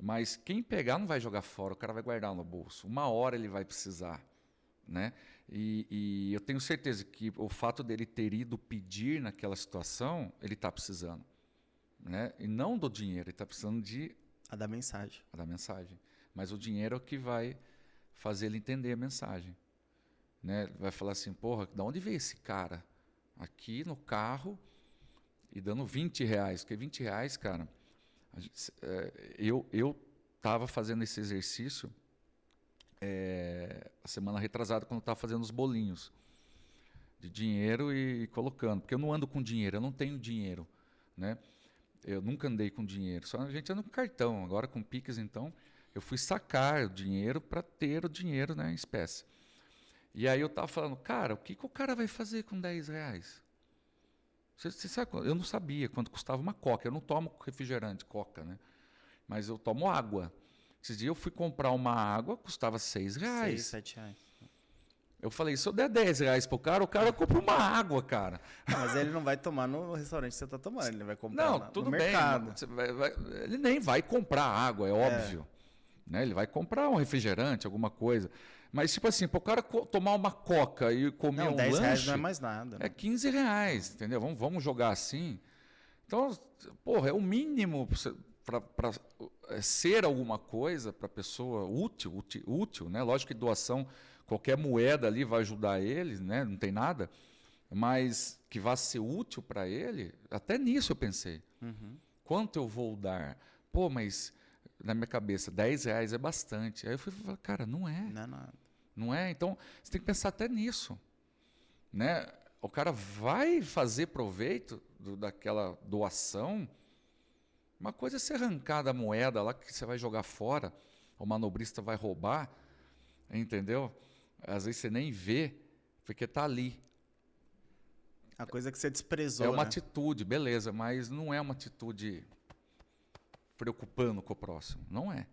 Mas quem pegar não vai jogar fora, o cara vai guardar no bolso. Uma hora ele vai precisar, né? E eu tenho certeza que o fato dele ter ido pedir naquela situação, ele está precisando, né? E não do dinheiro, ele está precisando da mensagem. Da mensagem. Mas o dinheiro é o que vai fazer ele entender a mensagem, né? Vai falar assim, porra, de onde veio esse cara aqui no carro e dando R$20? Porque R$20, cara... Eu estava fazendo esse exercício a semana retrasada, quando eu estava fazendo os bolinhos de dinheiro e colocando. Porque eu não ando com dinheiro, eu não tenho dinheiro, né? Eu nunca andei com dinheiro, só a gente anda com cartão. Agora com Pix, então, eu fui sacar o dinheiro para ter o dinheiro, né, em espécie. E aí eu estava falando, cara, o que o cara vai fazer com R$10? Você sabe, eu não sabia quanto custava uma coca. Eu não tomo refrigerante, coca, né? Mas eu tomo água. Esses dias eu fui comprar uma água, custava R$6. 6, 7 reais. Eu falei, se eu der R$10 pro cara, o cara compra uma água, cara. Não, mas ele não vai tomar no restaurante que você está tomando, ele vai comprar tudo no bem, mercado. Ele nem vai comprar água, é óbvio. Né? Ele vai comprar um refrigerante, alguma coisa. Mas, tipo assim, para o cara tomar uma coca e comer um R$10 lanche... não é mais nada. Né? É R$15, entendeu? Vamos jogar assim. Então, porra, é o mínimo para ser alguma coisa para a pessoa útil, né? Lógico que doação, qualquer moeda ali vai ajudar eles, né? Não tem nada. mas que vá ser útil para ele, até nisso eu pensei. Uhum. Quanto eu vou dar? Pô, mas na minha cabeça, R$ 10 é bastante. Aí eu fui falar, cara, não é. Não é nada. Não é? Então, você tem que pensar até nisso. Né? O cara vai fazer proveito daquela doação. Uma coisa é você arrancar da moeda lá que você vai jogar fora, o manobrista vai roubar, entendeu? Às vezes você nem vê, porque está ali. A coisa que você desprezou, É uma né? atitude, beleza, mas não é uma atitude preocupando com o próximo. Não é.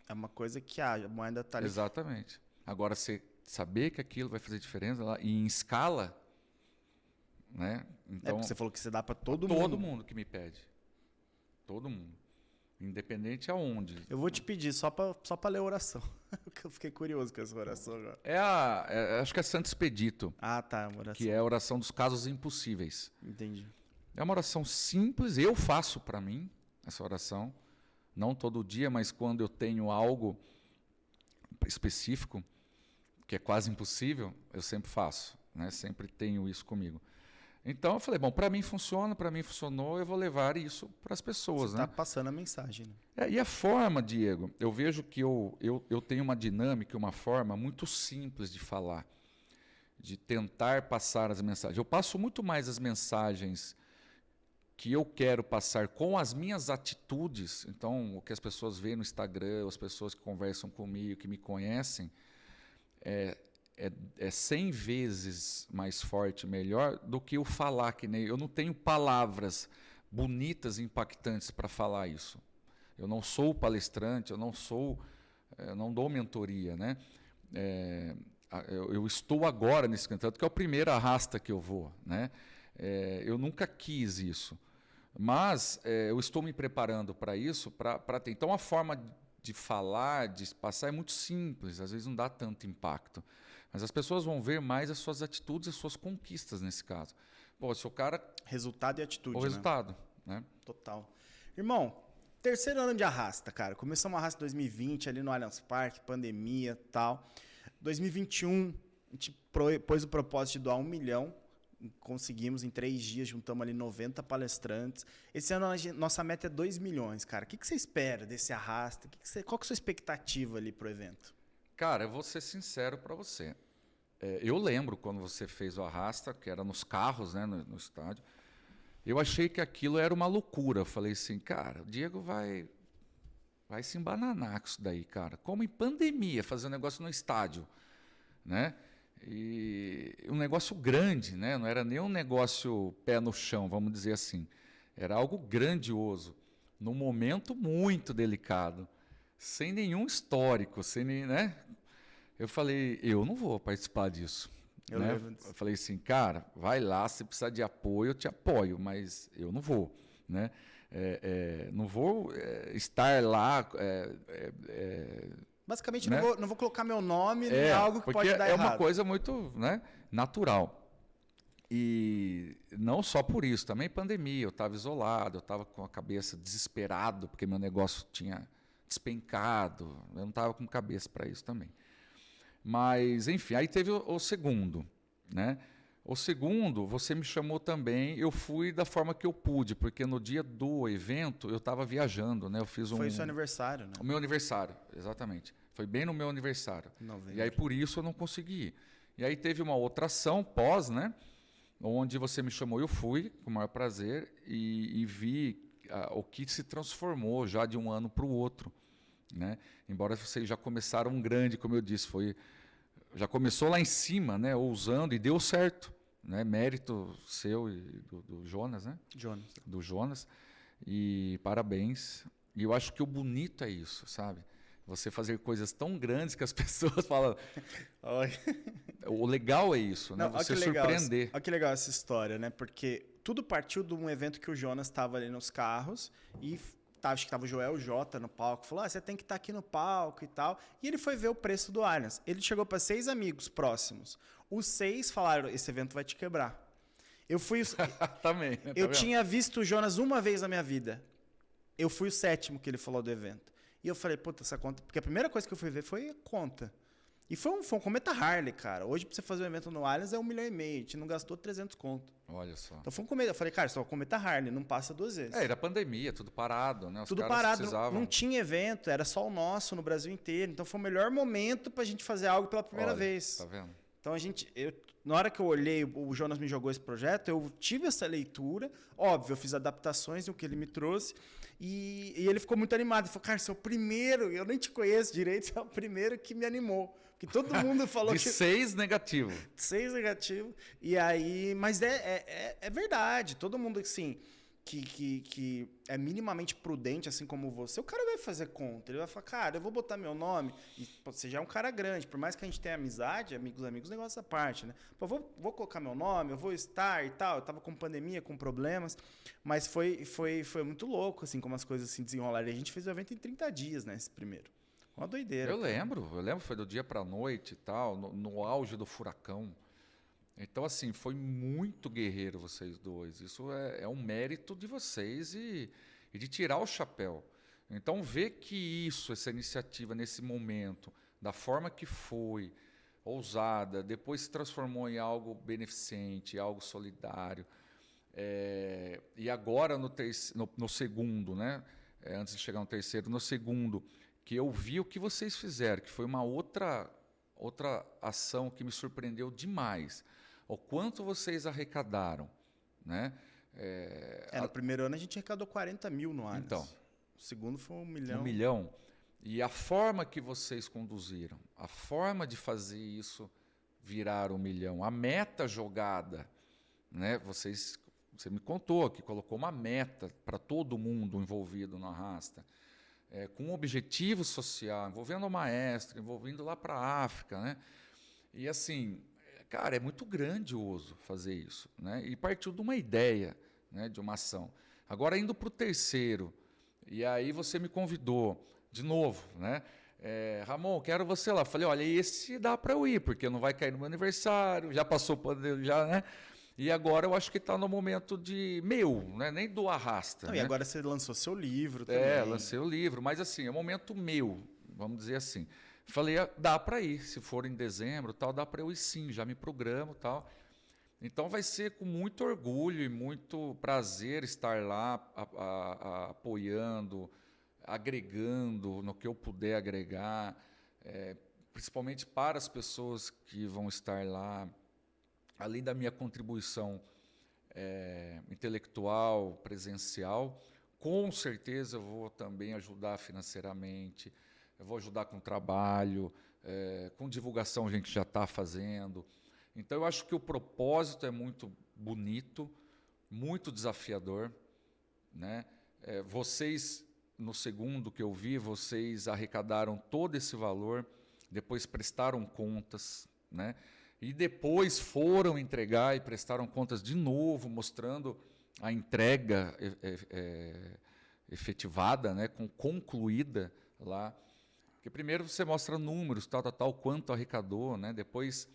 É uma coisa que a moeda tá ali. Exatamente. Agora, você saber que aquilo vai fazer diferença lá, e em escala, né? Então, Porque você falou que você dá para todo todo mundo. mundo que me pede. Todo mundo. Independente aonde. Eu vou te pedir só para ler a oração. Porque eu fiquei curioso com essa oração agora. Acho que é Santo Expedito, Ah, tá, uma oração. que é a oração dos casos impossíveis. Entendi. É uma oração simples, eu faço para mim essa oração. Não todo dia, mas quando eu tenho algo específico, que é quase impossível, eu sempre faço, né? Sempre tenho isso comigo. Então eu falei, bom, para mim funciona, para mim funcionou, eu vou levar isso para as pessoas. Você né? tá passando a mensagem, né? E a forma, Diego, eu vejo que eu tenho uma dinâmica, uma forma muito simples de falar, de tentar passar as mensagens. Eu passo muito mais as mensagens que eu quero passar com as minhas atitudes. Então, o que as pessoas veem no Instagram, as pessoas que conversam comigo, que me conhecem, é 100 vezes mais forte, melhor do que o falar, que nem eu não tenho palavras bonitas e impactantes para falar isso. Eu não sou palestrante, eu não dou mentoria, né? Eu estou agora nesse canto, que é o primeiro arrasta que eu vou, né? Eu nunca quis isso, mas eu estou me preparando para isso, para ter. Então, a forma de falar, de passar é muito simples, às vezes não dá tanto impacto. Mas as pessoas vão ver mais as suas atitudes e as suas conquistas nesse caso. Pô, se o cara... Resultado e atitude, O resultado, né? Total. Irmão, terceiro ano de Arrasta, cara. Começamos a Arrasta 2020 ali no Allianz Parque, pandemia e tal. 2021, a gente pôs o propósito de doar 1 milhão. Conseguimos em 3 dias, juntamos ali 90 palestrantes. Esse ano nossa meta é 2 milhões, cara. O que você espera desse Arrasta? Qual que é a sua expectativa ali pro evento? Cara, eu vou ser sincero para você. Eu lembro quando você fez o Arrasta, que era nos carros, né, no estádio. Eu achei que aquilo era uma loucura. Eu falei assim, cara, o Diego vai se embananar com isso daí, cara. Como em pandemia, fazer um negócio no estádio, né? E um negócio grande, né? Não era nem um negócio pé no chão, vamos dizer assim. Era algo grandioso, num momento muito delicado, sem nenhum histórico, sem nem, né? Eu falei, eu não vou participar disso. Eu falei assim, cara, vai lá, se precisar de apoio, eu te apoio, mas eu não vou, né? Não vou estar lá. Basicamente, né? não vou colocar meu nome em algo que pode dar errado. É uma coisa muito, né, natural. E não só por isso, também pandemia, eu estava isolado, eu estava com a cabeça desesperado, porque meu negócio tinha despencado, eu não estava com cabeça para isso também. Mas, enfim, aí teve o segundo, né? O segundo, você me chamou também, eu fui da forma que eu pude, porque no dia do evento eu estava viajando, né? Foi o seu aniversário, né? O meu aniversário, exatamente. Foi bem no meu aniversário. Novembro. E aí por isso eu não consegui ir. E aí teve uma outra ação pós, né? Onde você me chamou, eu fui com o maior prazer e vi o que se transformou já de um ano para o outro, né? Embora vocês já começaram um grande, como eu disse, já começou lá em cima, né? Ousando e deu certo, né? Mérito seu e do Jonas, né? Do Jonas. E parabéns. E eu acho que o bonito é isso, sabe? Você fazer coisas tão grandes que as pessoas falam. O legal é isso, né? Não, você surpreender. Olha que legal essa história, né? Porque tudo partiu de um evento que o Jonas estava ali nos carros e acho que estava o Joel J no palco, falou, você tem que estar aqui no palco e tal. E ele foi ver o preço do Allianz. Ele chegou para 6 amigos próximos. Os 6 falaram, esse evento vai te quebrar. Eu fui... Também. Né? Eu tinha visto o Jonas uma vez na minha vida. Eu fui o 7º que ele falou do evento. E eu falei, puta, essa conta... Porque a primeira coisa que eu fui ver foi a conta. E foi um cometa Harley, cara. Hoje, pra você fazer um evento no Allianz, é 1,5 milhão. A gente não gastou 300 conto. Olha só. Então foi um cometa. Eu falei, cara, só o cometa Harley, não passa 2 vezes. Era pandemia, tudo parado, né? Os Tudo caras parado, precisavam... não tinha evento, era só o nosso no Brasil inteiro. Então foi o melhor momento pra gente fazer algo pela primeira Olha, vez. Tá vendo? Então na hora que eu olhei, o Jonas me jogou esse projeto, eu tive essa leitura, óbvio, eu fiz adaptações no que ele me trouxe, e ele ficou muito animado. Ele falou, cara, você é o primeiro, eu nem te conheço direito, você é o primeiro que me animou. Porque todo mundo falou De 6 negativo. 6 negativo. E aí, mas é verdade, todo mundo assim, que é minimamente prudente, assim como você, o cara vai fazer conta. Ele vai falar, cara, eu vou botar meu nome. E pô, você já é um cara grande, por mais que a gente tenha amizade, amigos, negócio à parte, né? Pô, vou colocar meu nome, eu vou estar e tal. Eu tava com pandemia, com problemas, mas foi muito louco, assim, como as coisas se desenrolaram. E a gente fez o evento em 30 dias, né, esse primeiro. Uma doideira. Eu lembro, foi do dia para a noite e tal, no auge do furacão. Então, assim, foi muito guerreiro vocês dois. Isso é um mérito de vocês e de tirar o chapéu. Então, ver que essa iniciativa nesse momento, da forma que foi, ousada, depois se transformou em algo beneficente, algo solidário. E agora, no segundo, né? Antes de chegar no terceiro, no segundo, que eu vi o que vocês fizeram, que foi uma outra ação que me surpreendeu demais. O quanto vocês arrecadaram, né? No primeiro ano a gente arrecadou 40 mil no Allianz. Então, o segundo foi 1 milhão. 1 milhão. E a forma que vocês conduziram, a forma de fazer isso virar 1 milhão, a meta jogada, né? Você me contou que colocou uma meta para todo mundo envolvido no Arrasta. Com um objetivo social, envolvendo o maestro, envolvendo lá para a África, né? E assim, cara, é muito grandioso fazer isso, né? E partiu de uma ideia, né? De uma ação. Agora indo para o terceiro, e aí você me convidou de novo, né? Ramon, quero você lá. Falei, olha, esse dá para eu ir, porque não vai cair no meu aniversário, já passou pandemia, já, né? E agora eu acho que está no momento de meu, né? Nem do Arrasta. Não, né? E agora você lançou seu livro também. Lancei o livro, mas assim, é um momento meu, vamos dizer assim. Falei, dá para ir, se for em dezembro, tal, dá para eu ir sim, já me programo, tal. Então vai ser com muito orgulho e muito prazer estar lá apoiando, agregando no que eu puder agregar, principalmente para as pessoas que vão estar lá. Além da minha contribuição intelectual, presencial, com certeza eu vou também ajudar financeiramente, eu vou ajudar com trabalho, com divulgação a gente já está fazendo. Então eu acho que o propósito é muito bonito, muito desafiador, né? Vocês, no segundo que eu vi, vocês arrecadaram todo esse valor, depois prestaram contas, né? E depois foram entregar e prestaram contas de novo, mostrando a entrega efetivada, né, concluída lá. Porque primeiro você mostra números, tal, quanto arrecadou, né, depois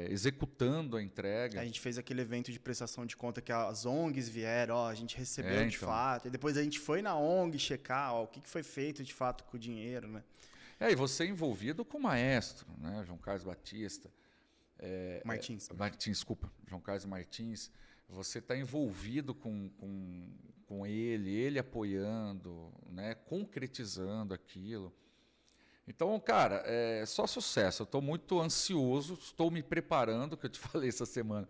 executando a entrega. A gente fez aquele evento de prestação de conta que as ONGs vieram, a gente recebeu de então. fato, e depois a gente foi na ONG checar o que foi feito de fato com o dinheiro. Né? E você envolvido com o maestro, né, João Carlos Batista. Martins. Desculpa, João Carlos Martins, você está envolvido com ele apoiando, né, concretizando aquilo. Então, cara, só sucesso. Eu estou muito ansioso, estou me preparando, que eu te falei essa semana.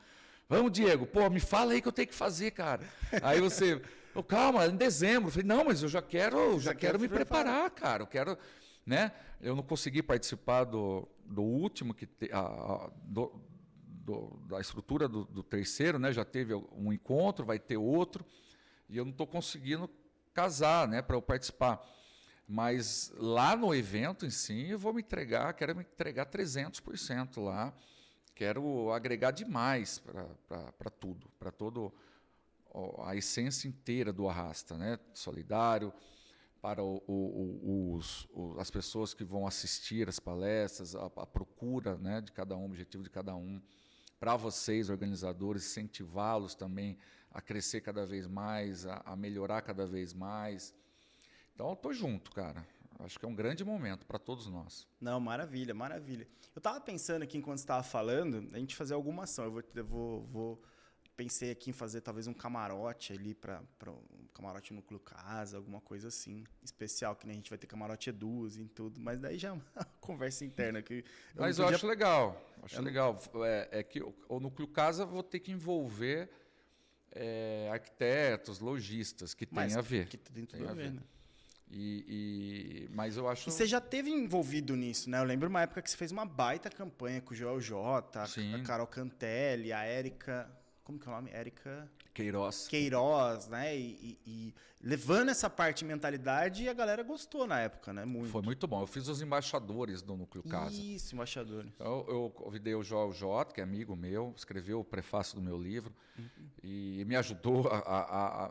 Vamos, Diego, me fala aí que eu tenho que fazer, cara. Aí você, calma, em dezembro. Eu falei, não, mas eu já quero me preparar, cara. Eu quero... Né? Eu não consegui participar do último, da estrutura do terceiro, né? Já teve um encontro, vai ter outro, e eu não estou conseguindo casar, né, para eu participar. Mas lá no evento em si, eu vou quero me entregar 300% lá, quero agregar demais para tudo, para toda a essência inteira do Arrasta, né? Solidário, para as pessoas que vão assistir as palestras, a procura, né, de cada um, o objetivo de cada um, para vocês, organizadores, incentivá-los também a crescer cada vez mais, a melhorar cada vez mais. Então, eu estou junto, cara. Acho que é um grande momento para todos nós. Não, maravilha, maravilha. Eu tava pensando aqui, enquanto você estava falando, a gente fazer alguma ação. Pensei aqui em fazer talvez um camarote ali para um camarote núcleo casa, alguma coisa assim, especial, que nem a gente vai ter camarote Eduz e tudo, mas daí já é uma conversa interna que Mas eu acho legal, legal. É que o núcleo casa vou ter que envolver arquitetos, lojistas, que tem a ver. Que tem tudo a ver, né? Mas eu acho... E você já teve envolvido nisso, né? Eu lembro uma época que você fez uma baita campanha com o Joel J, a Carol Cantelli, a Érica... Como que é o nome? Érica... Queiroz, né? E levando essa parte de mentalidade, a galera gostou na época, né? Muito. Foi muito bom. Eu fiz os embaixadores do Núcleo Casa. Isso, embaixadores. Então, eu convidei o Joel J, que é amigo meu, escreveu o prefácio do meu livro e me ajudou,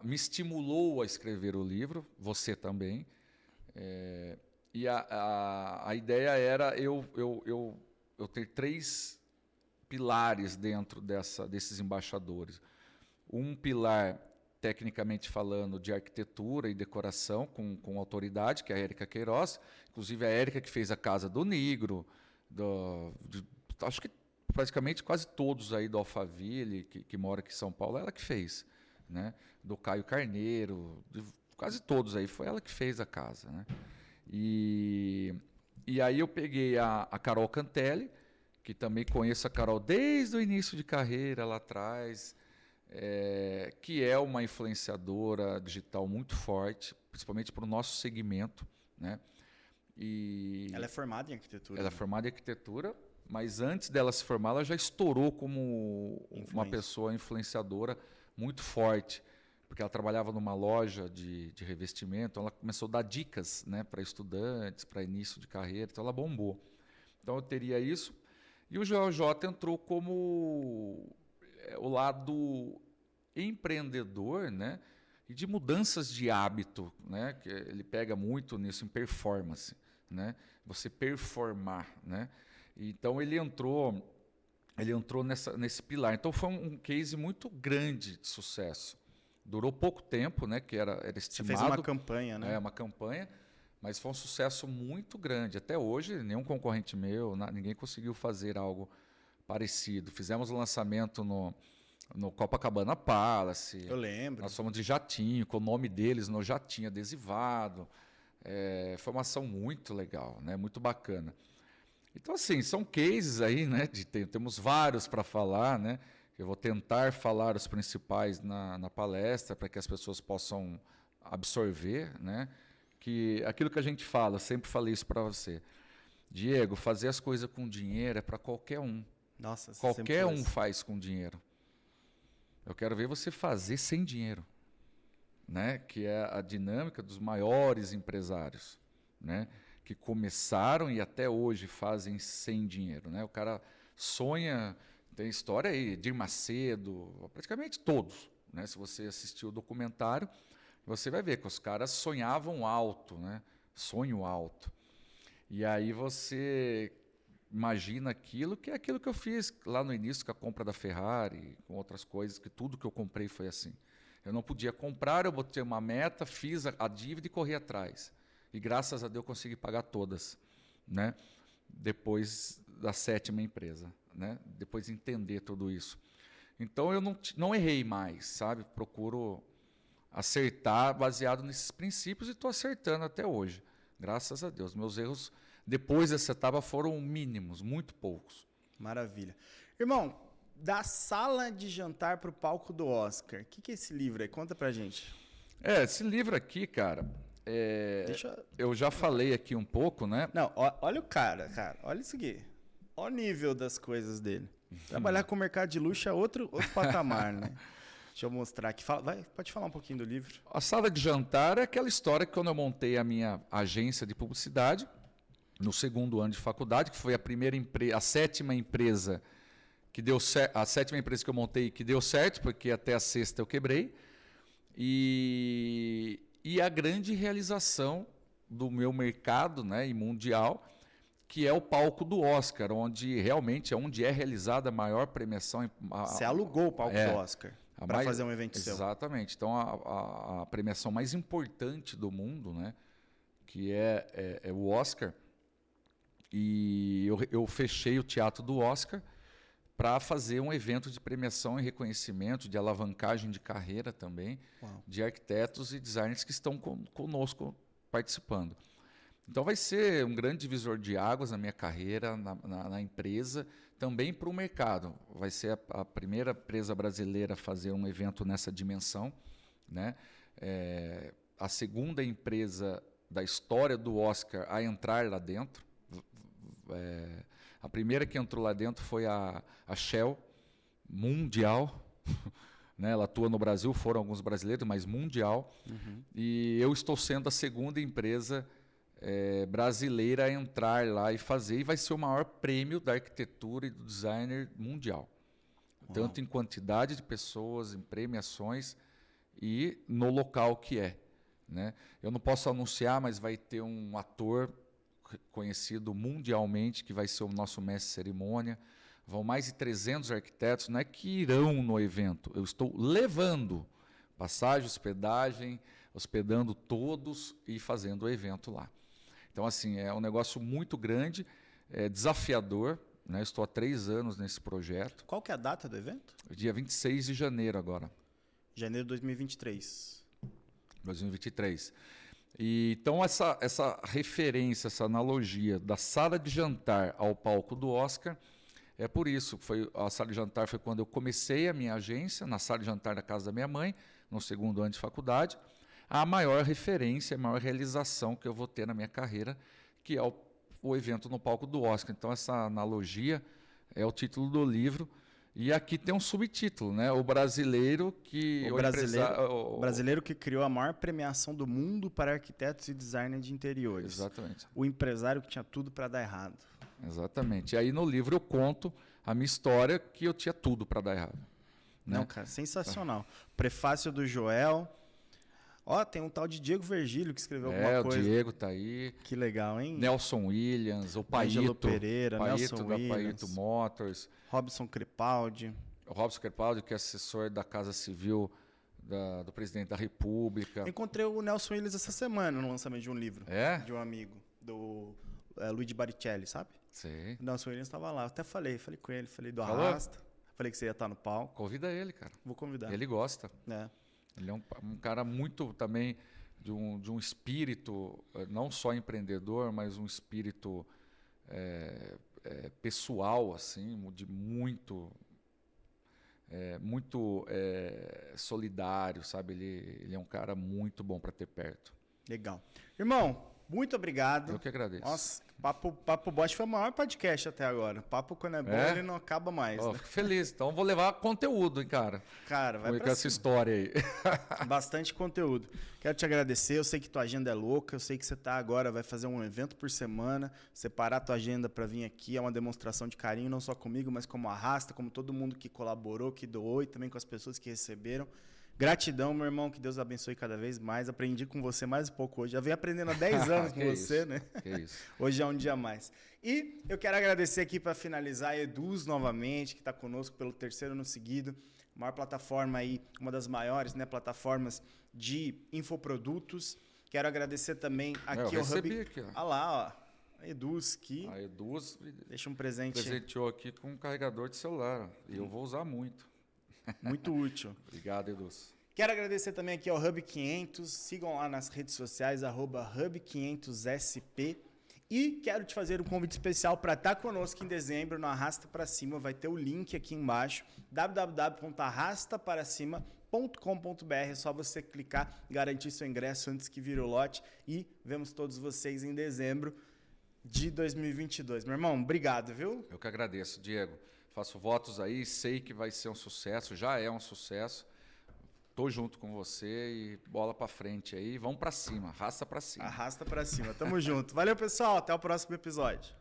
me estimulou a escrever o livro, você também. E a ideia era eu ter 3 pilares dentro desses embaixadores. Um pilar, tecnicamente falando, de arquitetura e decoração com autoridade, que é a Érica Queiroz. Inclusive, a Érica que fez a Casa do Nigro, acho que praticamente quase todos aí do Alphaville, que mora aqui em São Paulo, ela que fez. Né? Do Caio Carneiro, quase todos aí, foi ela que fez a casa. Né? E aí eu peguei a Carol Cantelli, que também conheço a Carol desde o início de carreira, lá atrás, que é uma influenciadora digital muito forte, principalmente para o nosso segmento. Né? Ela é formada em arquitetura. Ela é formada em arquitetura, mas antes dela se formar, ela já estourou como uma pessoa influenciadora muito forte, porque ela trabalhava numa loja de revestimento, ela começou a dar dicas, né, para estudantes, para início de carreira, então ela bombou. Então eu teria isso. E o Joel J entrou como o lado empreendedor, né, e de mudanças de hábito, né, que ele pega muito nisso em performance, né, você performar, né. Então ele entrou nesse pilar. Então foi um case muito grande de sucesso. Durou pouco tempo, né, que era estimado. Você fez uma campanha, né? Uma campanha, mas foi um sucesso muito grande. Até hoje, nenhum concorrente meu, ninguém conseguiu fazer algo parecido. Fizemos o lançamento no Copacabana Palace. Eu lembro. Nós fomos de jatinho, com o nome deles no jatinho adesivado. Foi uma ação muito legal, né, muito bacana. Então, assim, são cases aí, né? Temos vários para falar, né? Eu vou tentar falar os principais na palestra para que as pessoas possam absorver, né? Que aquilo que a gente fala, eu sempre falei isso para você. Diego, fazer as coisas com dinheiro é para qualquer um. Nossa, qualquer um faz com dinheiro. Eu quero ver você fazer sem dinheiro, né? Que é a dinâmica dos maiores empresários, né? Que começaram e até hoje fazem sem dinheiro, né? O cara sonha, tem história aí, Edir Macedo, praticamente todos, né? Se você assistiu o documentário, você vai ver que os caras sonhavam alto, né? Sonho alto. E aí você imagina aquilo, que é aquilo que eu fiz lá no início com a compra da Ferrari, com outras coisas, que tudo que eu comprei foi assim. Eu não podia comprar, eu botei uma meta, fiz a dívida e corri atrás. E graças a Deus eu consegui pagar todas, né? Depois da 7ª empresa, né? Depois de entender tudo isso. Então eu não errei mais, sabe? Procuro acertar baseado nesses princípios e estou acertando até hoje. Graças a Deus. Meus erros depois dessa etapa foram mínimos, muito poucos. Maravilha. Irmão, da sala de jantar para o palco do Oscar, o que é esse livro aí? Conta pra gente. Esse livro aqui, cara... Eu já falei aqui um pouco, né? Não, olha o cara, olha isso aqui. Olha o nível das coisas dele. Trabalhar com o mercado de luxo é outro patamar, né? Deixa eu mostrar aqui. Pode falar um pouquinho do livro. A sala de jantar é aquela história que quando eu montei a minha agência de publicidade, no 2º ano de faculdade, que foi a 7ª empresa que deu certo, a 7ª empresa que eu montei que deu certo, porque até a 6ª eu quebrei. E a grande realização do meu mercado, né, e mundial, que é o palco do Oscar, onde realmente é realizada a maior premiação. Você alugou o palco do Oscar para fazer um evento seu. Exatamente. Então, a premiação mais importante do mundo, né, que é o Oscar. E eu fechei o Teatro do Oscar para fazer um evento de premiação e reconhecimento, de alavancagem de carreira também, de arquitetos e designers que estão conosco participando. Então vai ser um grande divisor de águas na minha carreira, na empresa, também para o mercado. Vai ser a primeira empresa brasileira a fazer um evento nessa dimensão, né? A segunda empresa da história do Oscar a entrar lá dentro. A primeira que entrou lá dentro foi a Shell, mundial. Né? Ela atua no Brasil, foram alguns brasileiros, mas mundial. E eu estou sendo a segunda empresa brasileira a entrar lá e fazer, e vai ser o maior prêmio da arquitetura e do designer mundial. Tanto em quantidade de pessoas, em premiações e no local que é. Né? Eu não posso anunciar, mas vai ter um ator conhecido mundialmente, que vai ser o nosso mestre de cerimônia. Vão mais de 300 arquitetos, não é que irão no evento, eu estou levando passagem, hospedagem, hospedando todos e fazendo o evento lá. Então, assim, é um negócio muito grande, desafiador, né? Estou há 3 anos nesse projeto. Qual que é a data do evento? Dia 26 de janeiro agora. Janeiro de 2023. 2023. E, então, essa referência, essa analogia da sala de jantar ao palco do Oscar, é por isso. A sala de jantar foi quando eu comecei a minha agência, na sala de jantar da casa da minha mãe, no segundo ano de faculdade. A maior referência, a maior realização que eu vou ter na minha carreira, que é o evento no palco do Oscar. Então, essa analogia é o título do livro. E aqui tem um subtítulo, né? O brasileiro que... O brasileiro que criou a maior premiação do mundo para arquitetos e designers de interiores. Exatamente. O empresário que tinha tudo para dar errado. Exatamente. E aí no livro eu conto a minha história, que eu tinha tudo para dar errado. Né? Não, cara, sensacional. Prefácio do Joel. Ó, tem um tal de Diego Vergílio que escreveu alguma coisa. O Diego tá aí. Que legal, hein? Nelson Williams, o Paito. Ângelo Pereira, Paito Nelson da Williams. Paito Motors. Robson Crepaldi. O Robson Crepaldi, que é assessor da Casa Civil do presidente da República. Encontrei o Nelson Williams essa semana no lançamento de um livro. De um amigo, do Luigi Baricelli, sabe? Sim. O Nelson Williams estava lá. Eu até falei com ele, falei do Falou? Arrasta. Falei que você ia estar no palco. Convida ele, cara. Vou convidar. Ele gosta. É. Ele é um cara muito também de um espírito, não só empreendedor, mas um espírito pessoal, assim, de muito solidário, sabe? Ele é um cara muito bom para ter perto. Legal. Irmão, muito obrigado. Eu que agradeço. Nossa, Papo Bosch foi o maior podcast até agora. Papo, quando é bom, ele não acaba mais. Né? Fico feliz. Então vou levar conteúdo, hein, cara. Cara, vai com pra essa história aí. Bastante conteúdo. Quero te agradecer. Eu sei que tua agenda é louca. Eu sei que você agora, vai fazer um evento por semana. Separar tua agenda para vir aqui é uma demonstração de carinho, não só comigo, mas como Arrasta, como todo mundo que colaborou, que doou e também com as pessoas que receberam. Gratidão, meu irmão, que Deus abençoe cada vez mais. Aprendi com você mais um pouco hoje. Já venho aprendendo há 10 anos com você, né? Que isso. Hoje é um dia a mais. E eu quero agradecer aqui para finalizar a Eduz novamente, que está conosco pelo 3º ano seguido. A maior plataforma aí, uma das maiores, né, plataformas de infoprodutos. Quero agradecer também aqui ao Hub. Aqui, ó. Olha lá, ó. A Eduz aqui. A Eduz deixa um presente. Presenteou aqui com um carregador de celular. Ó, e eu vou usar muito. Muito útil. Obrigado, Eduz. Quero agradecer também aqui ao Hub 500. Sigam lá nas redes sociais, @Hub500SP. E quero te fazer um convite especial para estar conosco em dezembro no Arrasta Pra Cima. Vai ter o link aqui embaixo, www.arrastaparacima.com.br. É só você clicar, garantir seu ingresso antes que vire o lote. E vemos todos vocês em dezembro de 2022. Meu irmão, obrigado, viu? Eu que agradeço, Diego. Faço votos aí, sei que vai ser um sucesso, já é um sucesso. Tô junto com você e bola pra frente aí. Vamos pra cima, arrasta pra cima. Arrasta pra cima, tamo junto. Valeu, pessoal, até o próximo episódio.